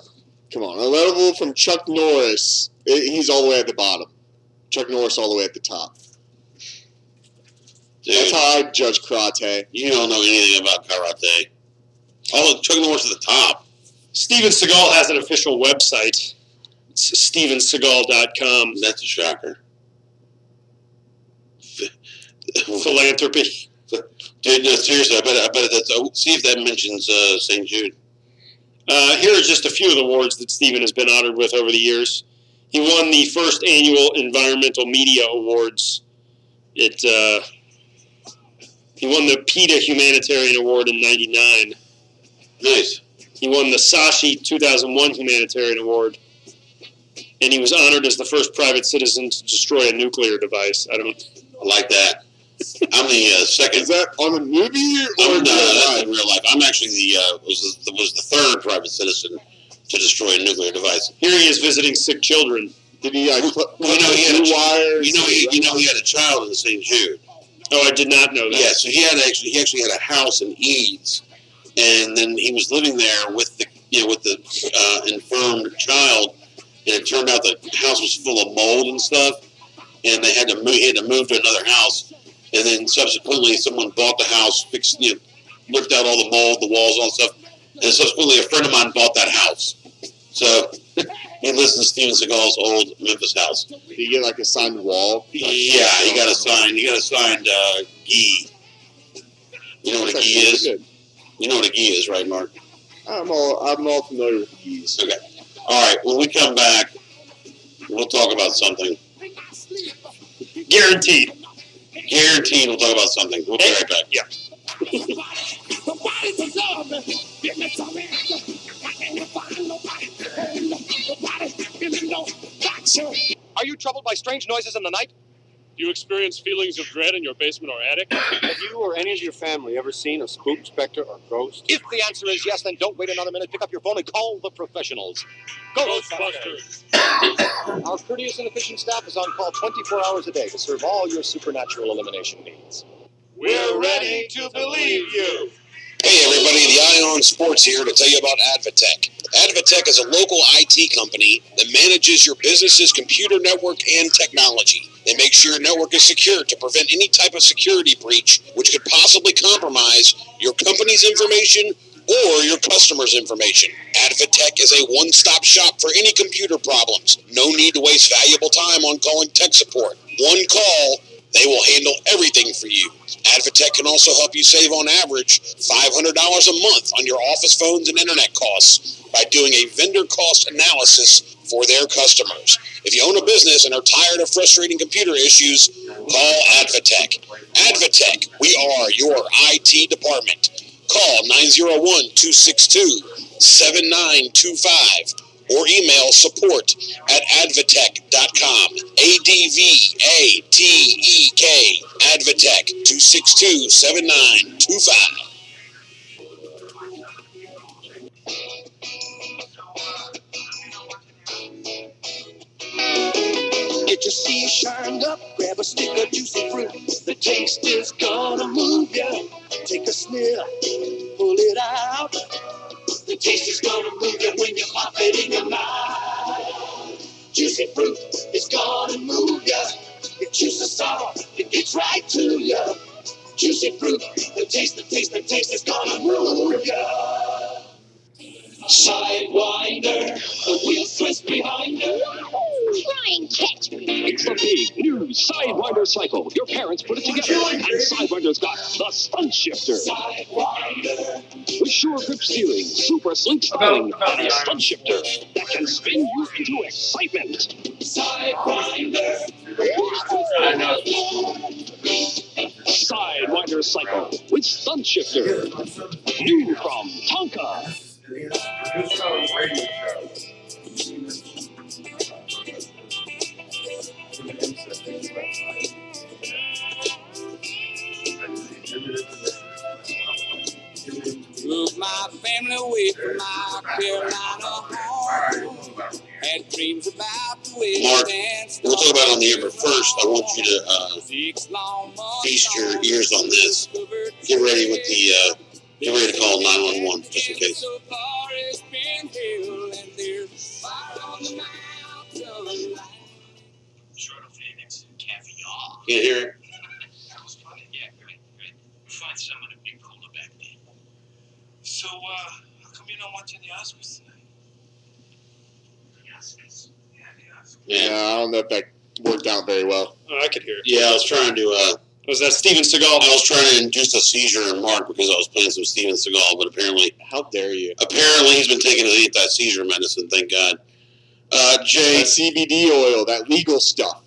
S3: Come on. A level from Chuck Norris, he's all the way at the bottom. Chuck Norris all the way at the top. Dude, that's how I judge karate.
S1: You don't know anything about karate. Chuck Norris at the top.
S2: Steven Seagal has an official website. It's stevenseagal.com.
S1: That's a shocker.
S2: Philanthropy.
S1: Dude, no, seriously, I bet that's... see if that mentions St. Jude.
S2: Here are just a few of the awards that Steven has been honored with over the years. He won the first annual Environmental Media Awards. He won the PETA Humanitarian Award in '99.
S1: Nice.
S2: He won the Sashi 2001 Humanitarian Award. And he was honored as the first private citizen to destroy a nuclear device. I
S1: like that. I'm the second.
S3: Is that on the movie or
S1: that's in real life? I'm actually was the third private citizen to destroy a nuclear device.
S2: Here he is visiting sick children.
S3: Did he? He had
S1: wires. He had a child in St. Jude.
S2: Oh, I did not know that.
S1: Yeah, so he actually had a house in Eads, and then he was living there with the infirmed child, and it turned out the house was full of mold and stuff, and he had to move to another house, and then subsequently someone bought the house, ripped out all the mold, the walls, all that stuff, and subsequently a friend of mine bought that house. So he lives in Steven Seagal's old Memphis house.
S3: Did he get like a signed wall?
S1: Yeah, he got a signed gi. You know what a gi is?
S3: Good.
S1: You know what a gi is, right, Mark?
S3: I'm all familiar with gis.
S1: Okay. All right. When we come back, we'll talk about something.
S2: Guaranteed.
S1: Guaranteed, we'll talk about something. We'll be right back.
S2: Yeah.
S12: Are you troubled by strange noises in the night?
S13: Do you experience feelings of dread in your basement or attic?
S12: Have you or any of your family ever seen a spook, specter, or ghost? If the answer is yes, then don't wait another minute. Pick up your phone and call the professionals.
S13: Ghostbusters.
S12: Our courteous and efficient staff is on call 24 hours a day to serve all your supernatural elimination needs.
S13: We're ready to believe you.
S9: Hey everybody, the Ion Sports here to tell you about Advatech. Advatech is a local IT company that manages your business's computer network and technology. They make sure your network is secure to prevent any type of security breach which could possibly compromise your company's information or your customers' information. Advatech is a one-stop shop for any computer problems. No need to waste valuable time on calling tech support. One call, they will handle everything for you. Advatech can also help you save on average $500 a month on your office phones and internet costs by doing a vendor cost analysis for their customers. If you own a business and are tired of frustrating computer issues, call Advatech. Advatech, we are your IT department. Call 901-262-7925 or email support@advatech.com. ADVATEK, Advatech, 262-7925.
S14: Get your sea shined up, grab a stick of juicy fruit. The taste is gonna move ya. Take a sniff, pull it out. The taste is gonna move you when you pop it in your mouth. Juicy fruit is gonna move ya. Your juice is sour, it gets right to ya. Juicy fruit, the taste is gonna move ya. Sidewinder, the wheels twist behind her.
S15: Try and catch me. It's the big new Sidewinder cycle. Your parents put it together, and Sidewinder's got the stunt shifter.
S14: Sidewinder.
S15: With sure grip steering, super sleek styling, and a stunt shifter that can spin you into excitement.
S14: Sidewinder.
S15: Sidewinder cycle with stunt shifter. New from Tonka.
S16: Moved my family away from my Carolina home. Had dreams about the way
S1: Mark, we'll talk about it on the air, but first I want you to feast your ears on this. Get ready with the get ready to call 911 just in case. Can't hear it.
S17: That was funny. Yeah, great. We find someone to be cooler back then. So, how come you're not watching the Oscars tonight? The Oscars? Yeah, the Oscars.
S3: Yeah, I don't know if that worked out very well.
S2: Oh, I could hear it.
S1: Yeah, I was trying to.
S2: Was that Steven Seagal?
S1: I was trying to induce a seizure in Mark because I was playing some Steven Seagal, but apparently.
S3: How dare you?
S1: Apparently, he's been taking his anti-seizure medicine. Thank God. Jay.
S3: That CBD oil, that legal stuff.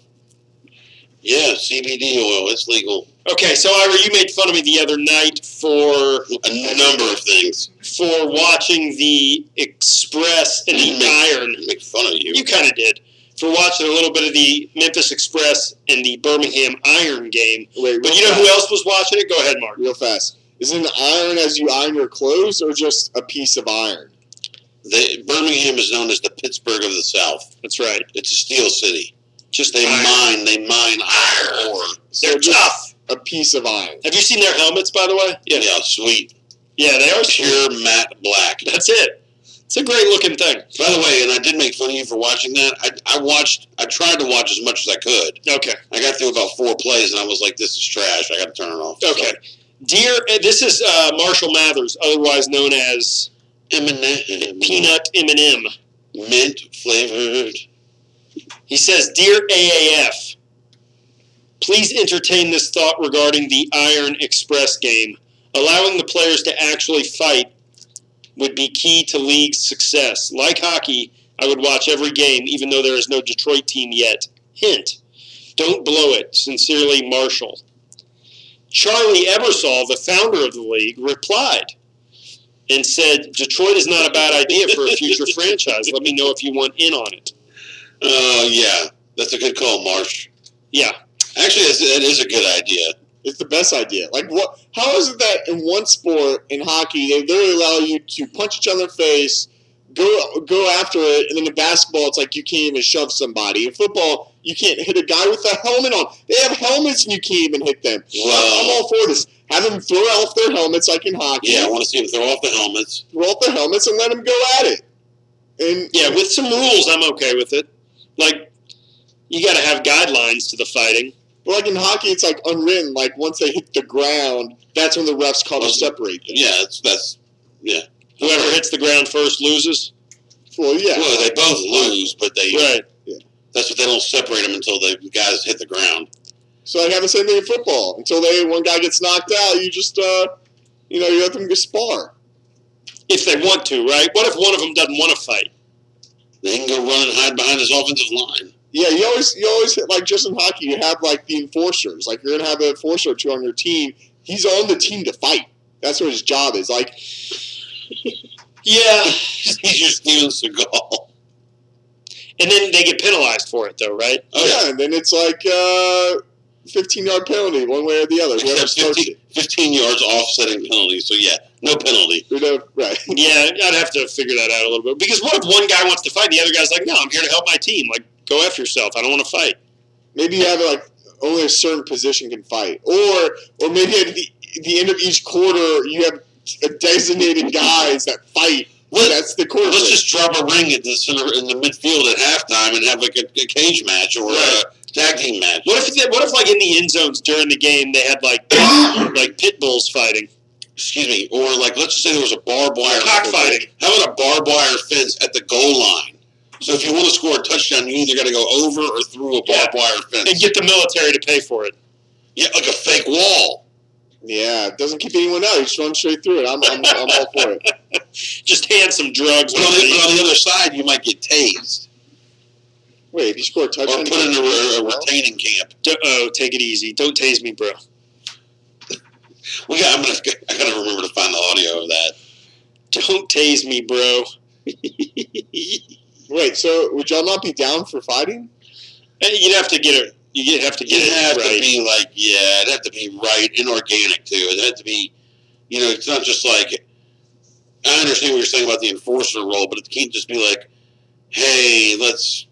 S1: Yeah, CBD oil. It's legal.
S2: Okay, so Ira, you made fun of me the other night for
S1: a number of things.
S2: For watching the Express and the Iron.
S1: Make fun of you.
S2: You kind of did. for watching a little bit of the Memphis Express and the Birmingham Iron game.
S3: Wait,
S2: but you know who else was watching it? Go ahead, Mark.
S3: Real fast. Is it an iron as you iron your clothes, or just a piece of iron?
S1: Birmingham is known as the Pittsburgh of the South.
S2: That's right.
S1: It's a steel city.
S2: Just
S1: they mine iron ore.
S2: They're tough.
S3: A piece of iron.
S2: Have you seen their helmets, by the way?
S1: Yeah, sweet.
S2: Yeah, they are
S1: pure matte black.
S2: That's it. It's a great looking thing.
S1: By the way, and I did make fun of you for watching that. I tried to watch as much as I could.
S2: Okay.
S1: I got through about 4 plays, and I was like, "This is trash. I got to turn it off."
S2: Okay. This is Marshall Mathers, otherwise known as
S1: M&M.
S2: Peanut M&M.
S1: Mint flavored.
S2: He says, "Dear AAF, please entertain this thought regarding the Iron Express game. Allowing the players to actually fight would be key to league's success. Like hockey, I would watch every game, even though there is no Detroit team yet. Hint, don't blow it. Sincerely, Marshall." Charlie Ebersol, the founder of the league, replied and said, "Detroit is not a bad idea for a future franchise. Let me know if you want in on it."
S1: Yeah. That's a good call, Marsh.
S2: Yeah.
S1: Actually, that is a good idea.
S3: It's the best idea. Like, what? How is it that in one sport, in hockey, they literally allow you to punch each other in the face, go after it, and then in basketball, it's like you can't even shove somebody. In football, you can't hit a guy with a helmet on. They have helmets and you can't even hit them.
S1: Well,
S3: I'm all for this. Have them throw off their helmets like in hockey.
S1: Yeah, I want to see them throw off the helmets.
S3: Throw off the helmets and let them go at it. And
S2: yeah, with some rules, I'm okay with it. Like, you got to have guidelines to the fighting.
S3: But like in hockey, it's like unwritten. Like once they hit the ground, that's when the refs come to separate them.
S1: Yeah, that's
S2: Whoever hits the ground first loses.
S3: Well, yeah.
S1: Well, they both lose, but they
S2: right.
S3: Yeah.
S1: That's what they don't separate them until the guys hit the ground.
S3: So I have the same thing in football. Until one guy gets knocked out, you just you let them spar.
S2: If they want to, right? What if one of them doesn't want to fight?
S1: They can go run and hide behind his offensive line.
S3: Yeah, you always hit, like just in hockey, you have like the enforcers. Like you're gonna have an enforcer or two on your team. He's on the team to fight. That's what his job is. Like,
S2: yeah,
S1: he's your Steven Seagal.
S2: And then they get penalized for it, though, right?
S3: Oh yeah, and then it's like 15-yard penalty, one way or the other.
S1: Except 15 yards offsetting penalty. So yeah, no penalty.
S3: Right.
S2: Yeah, I'd have to figure that out a little bit. Because what if one guy wants to fight and the other guy's like, "No, I'm here to help my team. Like, go F yourself. I don't want to fight."
S3: Maybe you have like only a certain position can fight, or maybe at the end of each quarter you have designated guys that fight. That's the quarter.
S1: Let's just drop a ring in the midfield at halftime and have like a cage match or a tag team match.
S2: What if like in the end zones during the game they had like pit bulls fighting?
S1: Excuse me, or like let's just say there was a barbed wire
S2: cockfighting.
S1: How about a barbed wire fence at the goal line? So if you want to score a touchdown, you either got to go over or through a barbed wire fence
S2: and get the military to pay for it.
S1: Yeah, like a fake wall.
S3: Yeah, it doesn't keep anyone out. You just run straight through it. I'm all for it.
S2: Just hand some drugs.
S1: But on the other side, you might get tased.
S3: Wait, if you score a touchdown,
S1: or put in a retaining camp.
S2: Take it easy. Don't tase me, bro.
S1: I gotta remember to find the audio of that.
S2: Don't tase me, bro.
S3: Wait, so would y'all not be down for fighting?
S2: You'd have to get it. You'd have to get it right.
S1: To be like, yeah, it'd have to be right and organic too. It'd have to be, it's not just like. I understand what you're saying about the enforcer role, but it can't just be like, hey, let's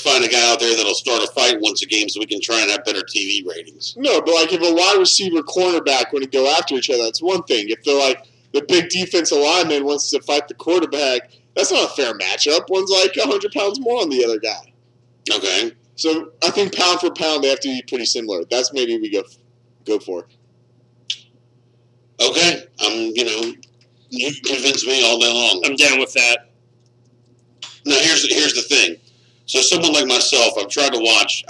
S1: find a guy out there that'll start a fight once a game so we can try and have better TV ratings.
S3: No, but like if a wide receiver cornerback want to go after each other, that's one thing. If they're like the big defensive lineman wants to fight the quarterback, that's not a fair matchup. One's like 100 pounds more on the other guy.
S1: Okay.
S3: So I think pound for pound they have to be pretty similar. That's maybe we go for.
S1: Okay. You convince me all day long.
S2: I'm down with that.
S1: Now here's the thing. So someone like myself, I've tried to watch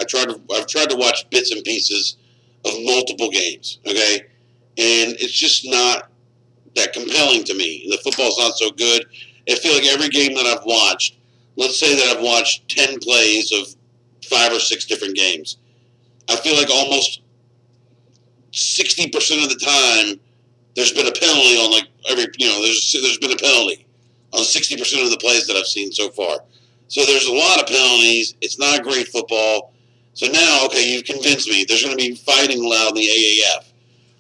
S1: bits and pieces of multiple games. Okay, and it's just not that compelling to me. The football's not so good. I feel like every game that I've watched, let's say that I've watched 10 plays of 5 or 6 different games, I feel like almost 60% of the time there's been a penalty on there's been a penalty on 60% of the plays that I've seen so far. So there's a lot of penalties. It's not a great football. So now, okay, you've convinced me. There's going to be fighting allowed in the AAF.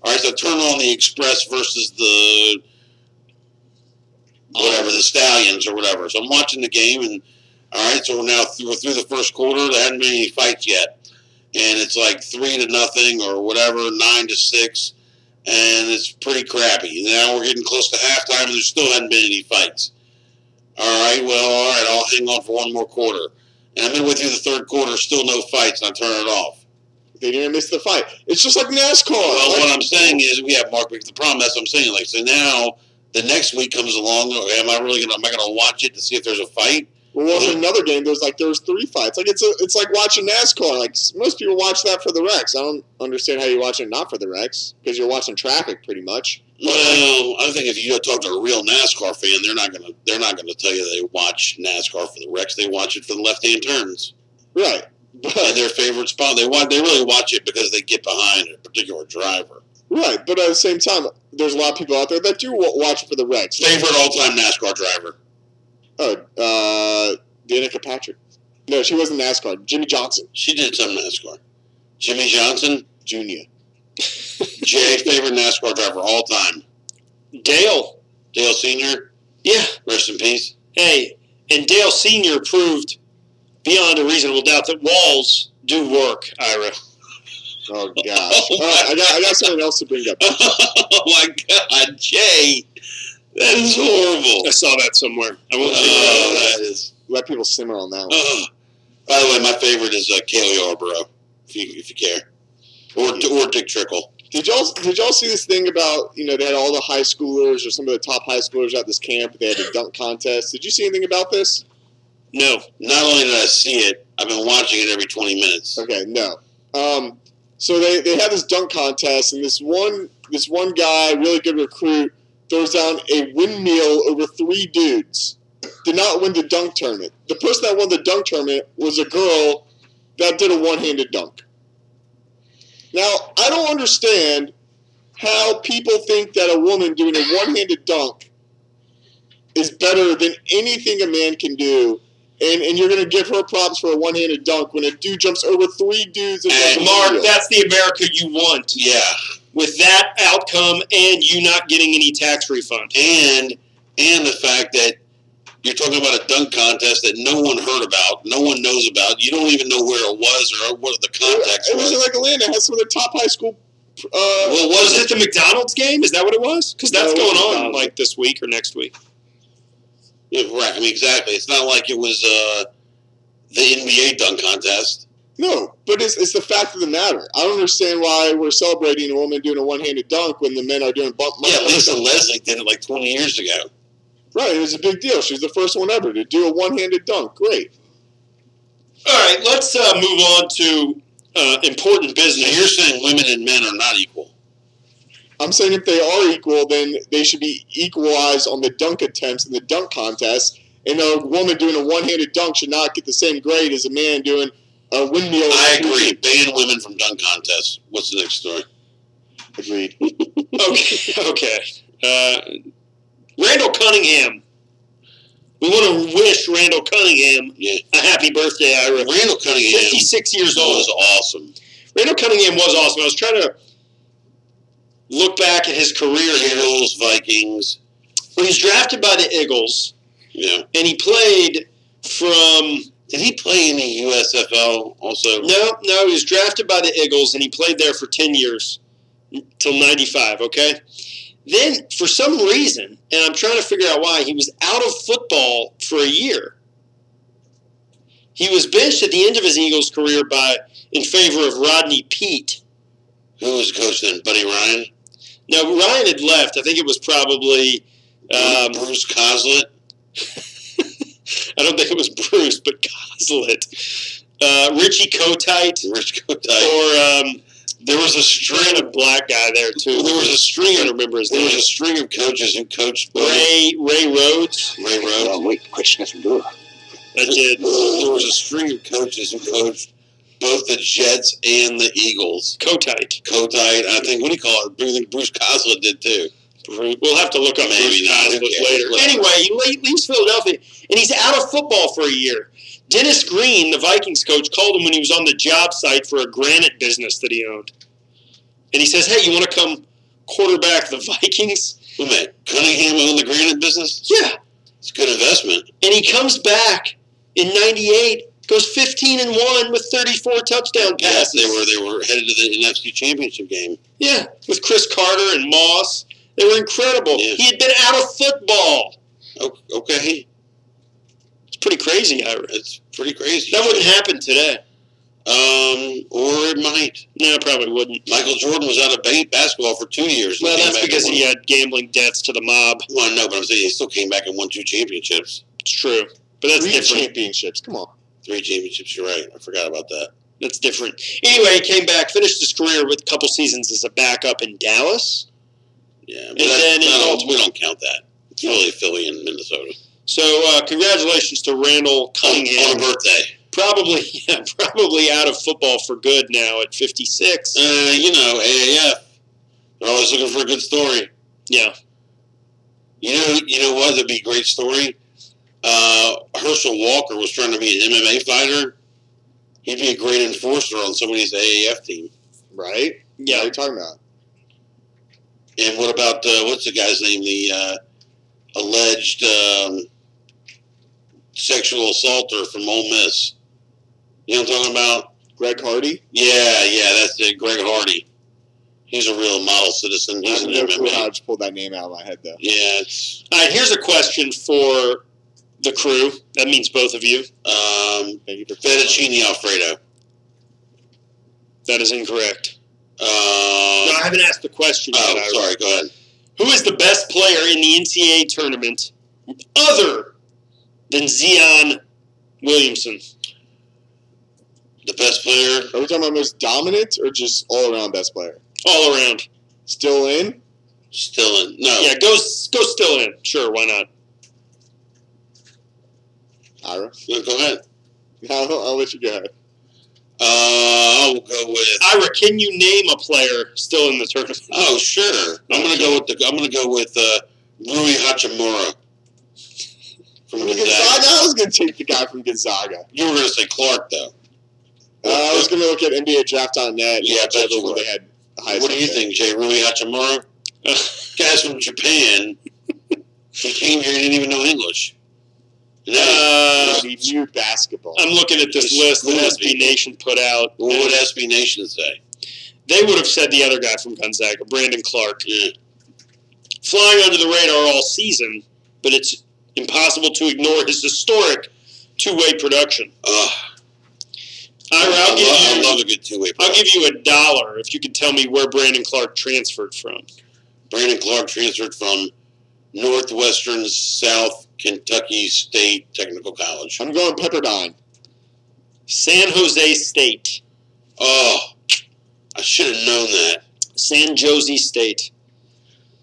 S1: All right, so turn on the Express versus the whatever, the Stallions or whatever. So I'm watching the game, and all right, so we're through the first quarter. There hadn't been any fights yet, and it's like 3-0 or whatever, 9-6, and it's pretty crappy. Now we're getting close to halftime, and there still hadn't been any fights. All right, I'll hang on for one more quarter. And I'm midway through the third quarter, still no fights, and I turn it off.
S3: They didn't miss the fight. It's just like NASCAR.
S1: Well, what I'm saying is, Mark, the problem, that's what I'm saying. Like, so now the next week comes along, am I gonna watch it to see if there's a fight?
S3: Well, in another game, there was 3 fights. Like it's like watching NASCAR. Like most people watch that for the wrecks. I don't understand how you watch it not for the wrecks, because you're watching traffic pretty much.
S1: Well, I think if you talk to a real NASCAR fan, they're not gonna tell you they watch NASCAR for the wrecks. They watch it for the left-hand turns.
S3: Right.
S1: And their favorite spot. They really watch it because they get behind a particular driver.
S3: Right, but at the same time, there's a lot of people out there that do watch it for the wrecks.
S1: Favorite all-time NASCAR driver?
S3: Oh, Danica Patrick. No, she wasn't NASCAR. Jimmy Johnson.
S1: She did some NASCAR. Jimmy Johnson?
S3: Jr.
S1: Jay, favorite NASCAR driver all time?
S2: Dale.
S1: Dale Sr.?
S2: Yeah.
S1: Rest in peace.
S2: Hey, and Dale Sr. proved beyond a reasonable doubt that walls do work, Ira.
S3: Oh, gosh. All right, I got something else to bring up.
S1: Oh, my God, Jay. That is horrible.
S2: I saw that somewhere. I won't
S1: that is.
S3: Let people simmer on that one.
S1: By the way, my favorite is Kaylee Yarborough, if you care. Or Dick Trickle.
S3: Did y'all see this thing about, they had all the high schoolers or some of the top high schoolers at this camp? They had a dunk contest. Did you see anything about this?
S2: No.
S1: Not only did I see it, I've been watching it every 20 minutes.
S3: Okay, no. So they had this dunk contest, and this one guy, really good recruit, throws down a windmill over 3 dudes. Did not win the dunk tournament. The person that won the dunk tournament was a girl that did a one-handed dunk. Now, I don't understand how people think that a woman doing a one-handed dunk is better than anything a man can do, and you're going to give her props for a one-handed dunk when a dude jumps over 3 dudes.
S2: And Mark, that's the America you want.
S1: Yeah.
S2: With that outcome and you not getting any tax refund.
S1: And the fact that you're talking about a dunk contest that no one heard about, no one knows about. You don't even know where it was or what the context
S3: was. It was in Atlanta. It had some of the top high school.
S2: Well, was it the McDonald's game? Is that what it was? Because that's going on this week or next week.
S1: Yeah, right. I mean, exactly. It's not like it was the NBA dunk contest.
S3: No, but it's the fact of the matter. I don't understand why we're celebrating a woman doing a one-handed dunk when the men are doing bump.
S1: Yeah, Lisa Leslie did it like 20 years ago.
S3: Right, it was a big deal. She was the first one ever to do a one-handed dunk. Great.
S2: All right, let's move on to important business.
S1: So you're saying women and men are not equal?
S3: I'm saying if they are equal, then they should be equalized on the dunk attempts in the dunk contest. And a woman doing a one-handed dunk should not get the same grade as a man doing a windmill.
S1: I agree. Ban women from dunk contests. What's the next story?
S3: Agreed.
S2: Okay. Randall Cunningham. We want to wish Randall Cunningham a happy birthday, Ira.
S1: Randall Cunningham.
S2: 56 years old.
S1: Was awesome.
S2: Randall Cunningham was awesome. I was trying to look back at his career.
S1: Eagles, Vikings.
S2: Well, he's drafted by the Eagles.
S1: Yeah.
S2: And he played from...
S1: Did he play in the USFL also?
S2: No. He was drafted by the Eagles, and he played there for 10 years, till 95, okay? Then, for some reason, and I'm trying to figure out why, he was out of football for a year. He was benched at the end of his Eagles career in favor of Rodney Peete.
S1: Who was coach then? Buddy Ryan?
S2: No, Ryan had left. I think it was probably...
S1: Bruce Coslett?
S2: I don't think it was Bruce, but Coslett. Richie Kotite.
S1: Rich Kotite.
S2: Or... there was a string of black guy there too.
S1: There was a string.
S2: I don't remember his name.
S1: There was a string of coaches who coached
S2: Ray Rhodes.
S1: Ray Rhodes.
S12: Well, wait, question is good.
S2: I did.
S1: There was a string of coaches who coached both the Jets and the Eagles.
S2: Kotite.
S1: I think. What do you call it? I think Bruce Coslett did too.
S2: We'll have to look up Bruce Coslet later. Anyway, he leaves Philadelphia, and he's out of football for a year. Dennis Green, the Vikings coach, called him when he was on the job site for a granite business that he owned. And he says, hey, you want to come quarterback the Vikings?
S1: Who made Cunningham own the granite business?
S2: Yeah.
S1: It's a good investment.
S2: And he comes back in 98, goes 15-1 with 34 touchdown passes.
S1: Yes, they were headed to the NFC Championship game.
S2: Yeah, with Chris Carter and Moss. They were incredible. Yeah. He had been out of football.
S1: Okay.
S2: It's pretty crazy, Ira.
S1: It's pretty crazy.
S2: That wouldn't happen today.
S1: Or it might.
S2: No, it probably wouldn't.
S1: Michael Jordan was out of basketball for 2 years.
S2: Well, that's because he had gambling debts to the mob.
S1: Well, no, but I'm saying he still came back and won 2 championships.
S2: It's true. But that's
S3: 3
S2: different.
S3: championships. Come on.
S1: 3 championships, you're right. I forgot about that.
S2: That's different. Anyway, he came back, finished his career with a couple seasons as a backup in Dallas.
S1: Yeah, but
S2: we
S1: don't count that. It's really Philly and Minnesota.
S2: So, congratulations to Randall Cunningham.
S1: On a birthday.
S2: Probably out of football for good now at 56.
S1: AAF. They're always looking for a good story.
S2: Yeah.
S1: You know what? That'd be a great story. Herschel Walker was trying to be an MMA fighter. He'd be a great enforcer on somebody's AAF team.
S3: Right?
S2: Yeah.
S3: What are you talking about?
S1: And what about, what's the guy's name? The alleged sexual assaulter from Ole Miss. You know what I'm talking about?
S3: Greg Hardy?
S1: Yeah, that's it. Greg Hardy. He's a real model citizen. He's an MMA.
S3: I just pulled that name out of my head, though.
S1: Yeah, it's...
S2: All right, here's a question for the crew. That means both of you.
S1: Thank you for fettuccine Alfredo.
S2: That is incorrect. No, I haven't asked the question yet.
S1: Oh, sorry. Go ahead.
S2: Who is the best player in the NCAA tournament other than Zion Williamson?
S1: The best player?
S3: Are we talking about most dominant or just all-around best player?
S2: All around.
S3: Still in?
S1: Still in. No.
S2: Yeah, go still in. Sure, why not?
S3: Ira?
S1: Yeah, go ahead.
S3: I'll let you go ahead.
S1: I'll go with
S2: Ira. Can you name a player still in the tournament?
S1: Oh, sure. I'm gonna go with Rui Hachimura from Gonzaga.
S3: I was gonna take the guy from Gonzaga.
S1: You were gonna say Clark, though.
S3: I was gonna look at NBA Draft.net.
S1: Yeah,
S3: that's what they had.
S1: What do you think, Jay? Rui Hachimura? Guy's from Japan. He came here and didn't even know English.
S3: He knew basketball.
S2: I'm looking at this list that SB Nation put out.
S1: What would SB Nation say?
S2: They would have said the other guy from Gonzaga, Brandon Clark.
S1: Yeah.
S2: Flying under the radar all season, but it's impossible to ignore his historic two-way production.
S1: I love a good two-way production.
S2: I'll give you $1 if you can tell me where Brandon Clark transferred from.
S1: Brandon Clark transferred from Northwestern South Kentucky State Technical College.
S3: I'm going Pepperdine.
S2: San Jose State.
S1: Oh, I should have known that.
S2: San Jose State.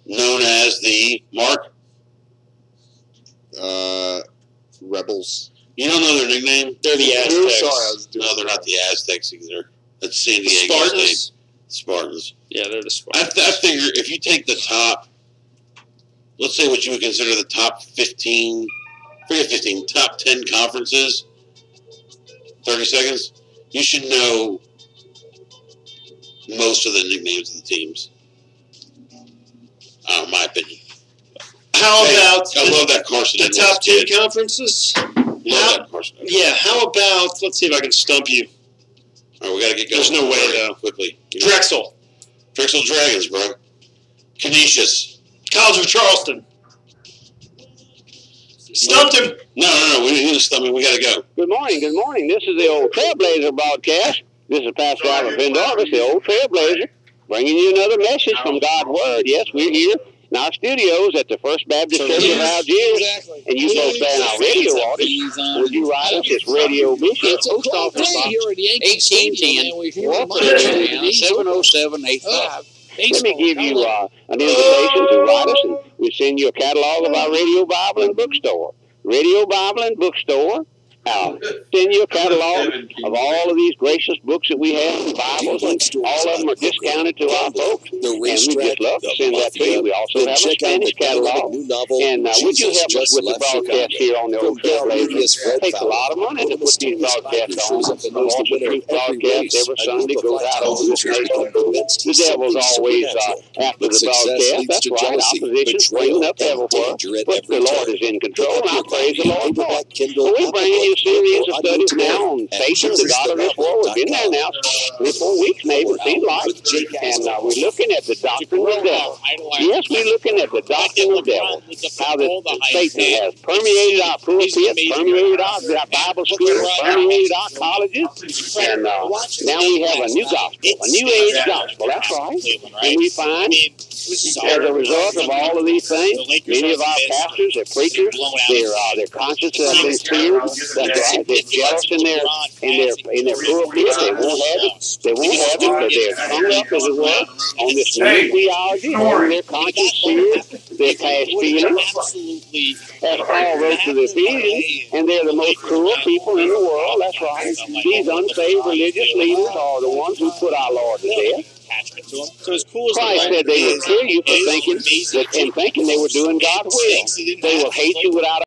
S1: Known as the Mark?
S3: Rebels.
S1: You don't know their nickname?
S2: They're the Aztecs.
S1: No, they're not the Aztecs either. That's San Diego State. Spartans.
S2: Yeah, they're the Spartans.
S1: I figure if you take the top, let's say what you would consider the top 15, top 10 conferences, 30 seconds, you should know most of the nicknames of the teams. My opinion.
S2: How about
S1: I love that Carson
S2: the top 10 conferences?
S1: Yeah,
S2: how about, let's see if I can stump you.
S1: All right, we got to get going.
S2: There's no way, though.
S1: Quickly.
S2: Drexel.
S1: Drexel Dragons, bro. Canisius.
S2: College of Charleston. Stumped him.
S1: No. We didn't stump him. We got to go.
S4: Good morning. This is the old Trailblazer broadcast. This is Pastor Alvin Vendorvis, the old Trailblazer, bringing you another message from God's Word. Yes, we're here in our studios at the First Baptist Church of Algiers, and you folks there in our radio audience, would you write us? It's Radio Mission, Post Office Box 1810, 70785. Let me give you an invitation to write us, and we'll send you a catalog of our Radio Bible and Bookstore. Radio Bible and Bookstore, Send you a catalog of all of these gracious books that we have, and Bibles, and all of them are discounted to our folks, and we just love to send that to you. We also have a Spanish catalog, and would you help us with the broadcast here on the Old Trailblazers? It takes a lot of money to put these broadcasts on. The Voice of Truth broadcast every Sunday goes out over this nation. The devil's always after the broadcast. That's right, opposition's springing up everywhere, but the Lord is in control, and I praise the Lord for it. So we're bringing you a series of studies now on Satan, the God of this world. We've been there now 3 or 4 weeks, maybe, it seems like. And we're looking at the doctrine of the devil. Yes, we're looking at the doctrine of the devil. How that Satan has permeated our pulpits, permeated our Bible schools, permeated our colleges. And now we have a new gospel, a new age gospel. That's right. And we find, as a result of all of these things, many of our pastors, their preachers, their consciences have been seared. That's right. They're jealous in their pulpit. They won't have it. They won't have it because they're hung up, as it were, on this new theology, and their conscience seared, their past feelings. As Paul wrote to the Ephesians, and they're the most cruel people in the world. That's right. These unsaved religious leaders are the ones who put our Lord to death.
S2: So as cool as
S4: Christ said they will kill you for thinking they were doing God's will. They will hate you without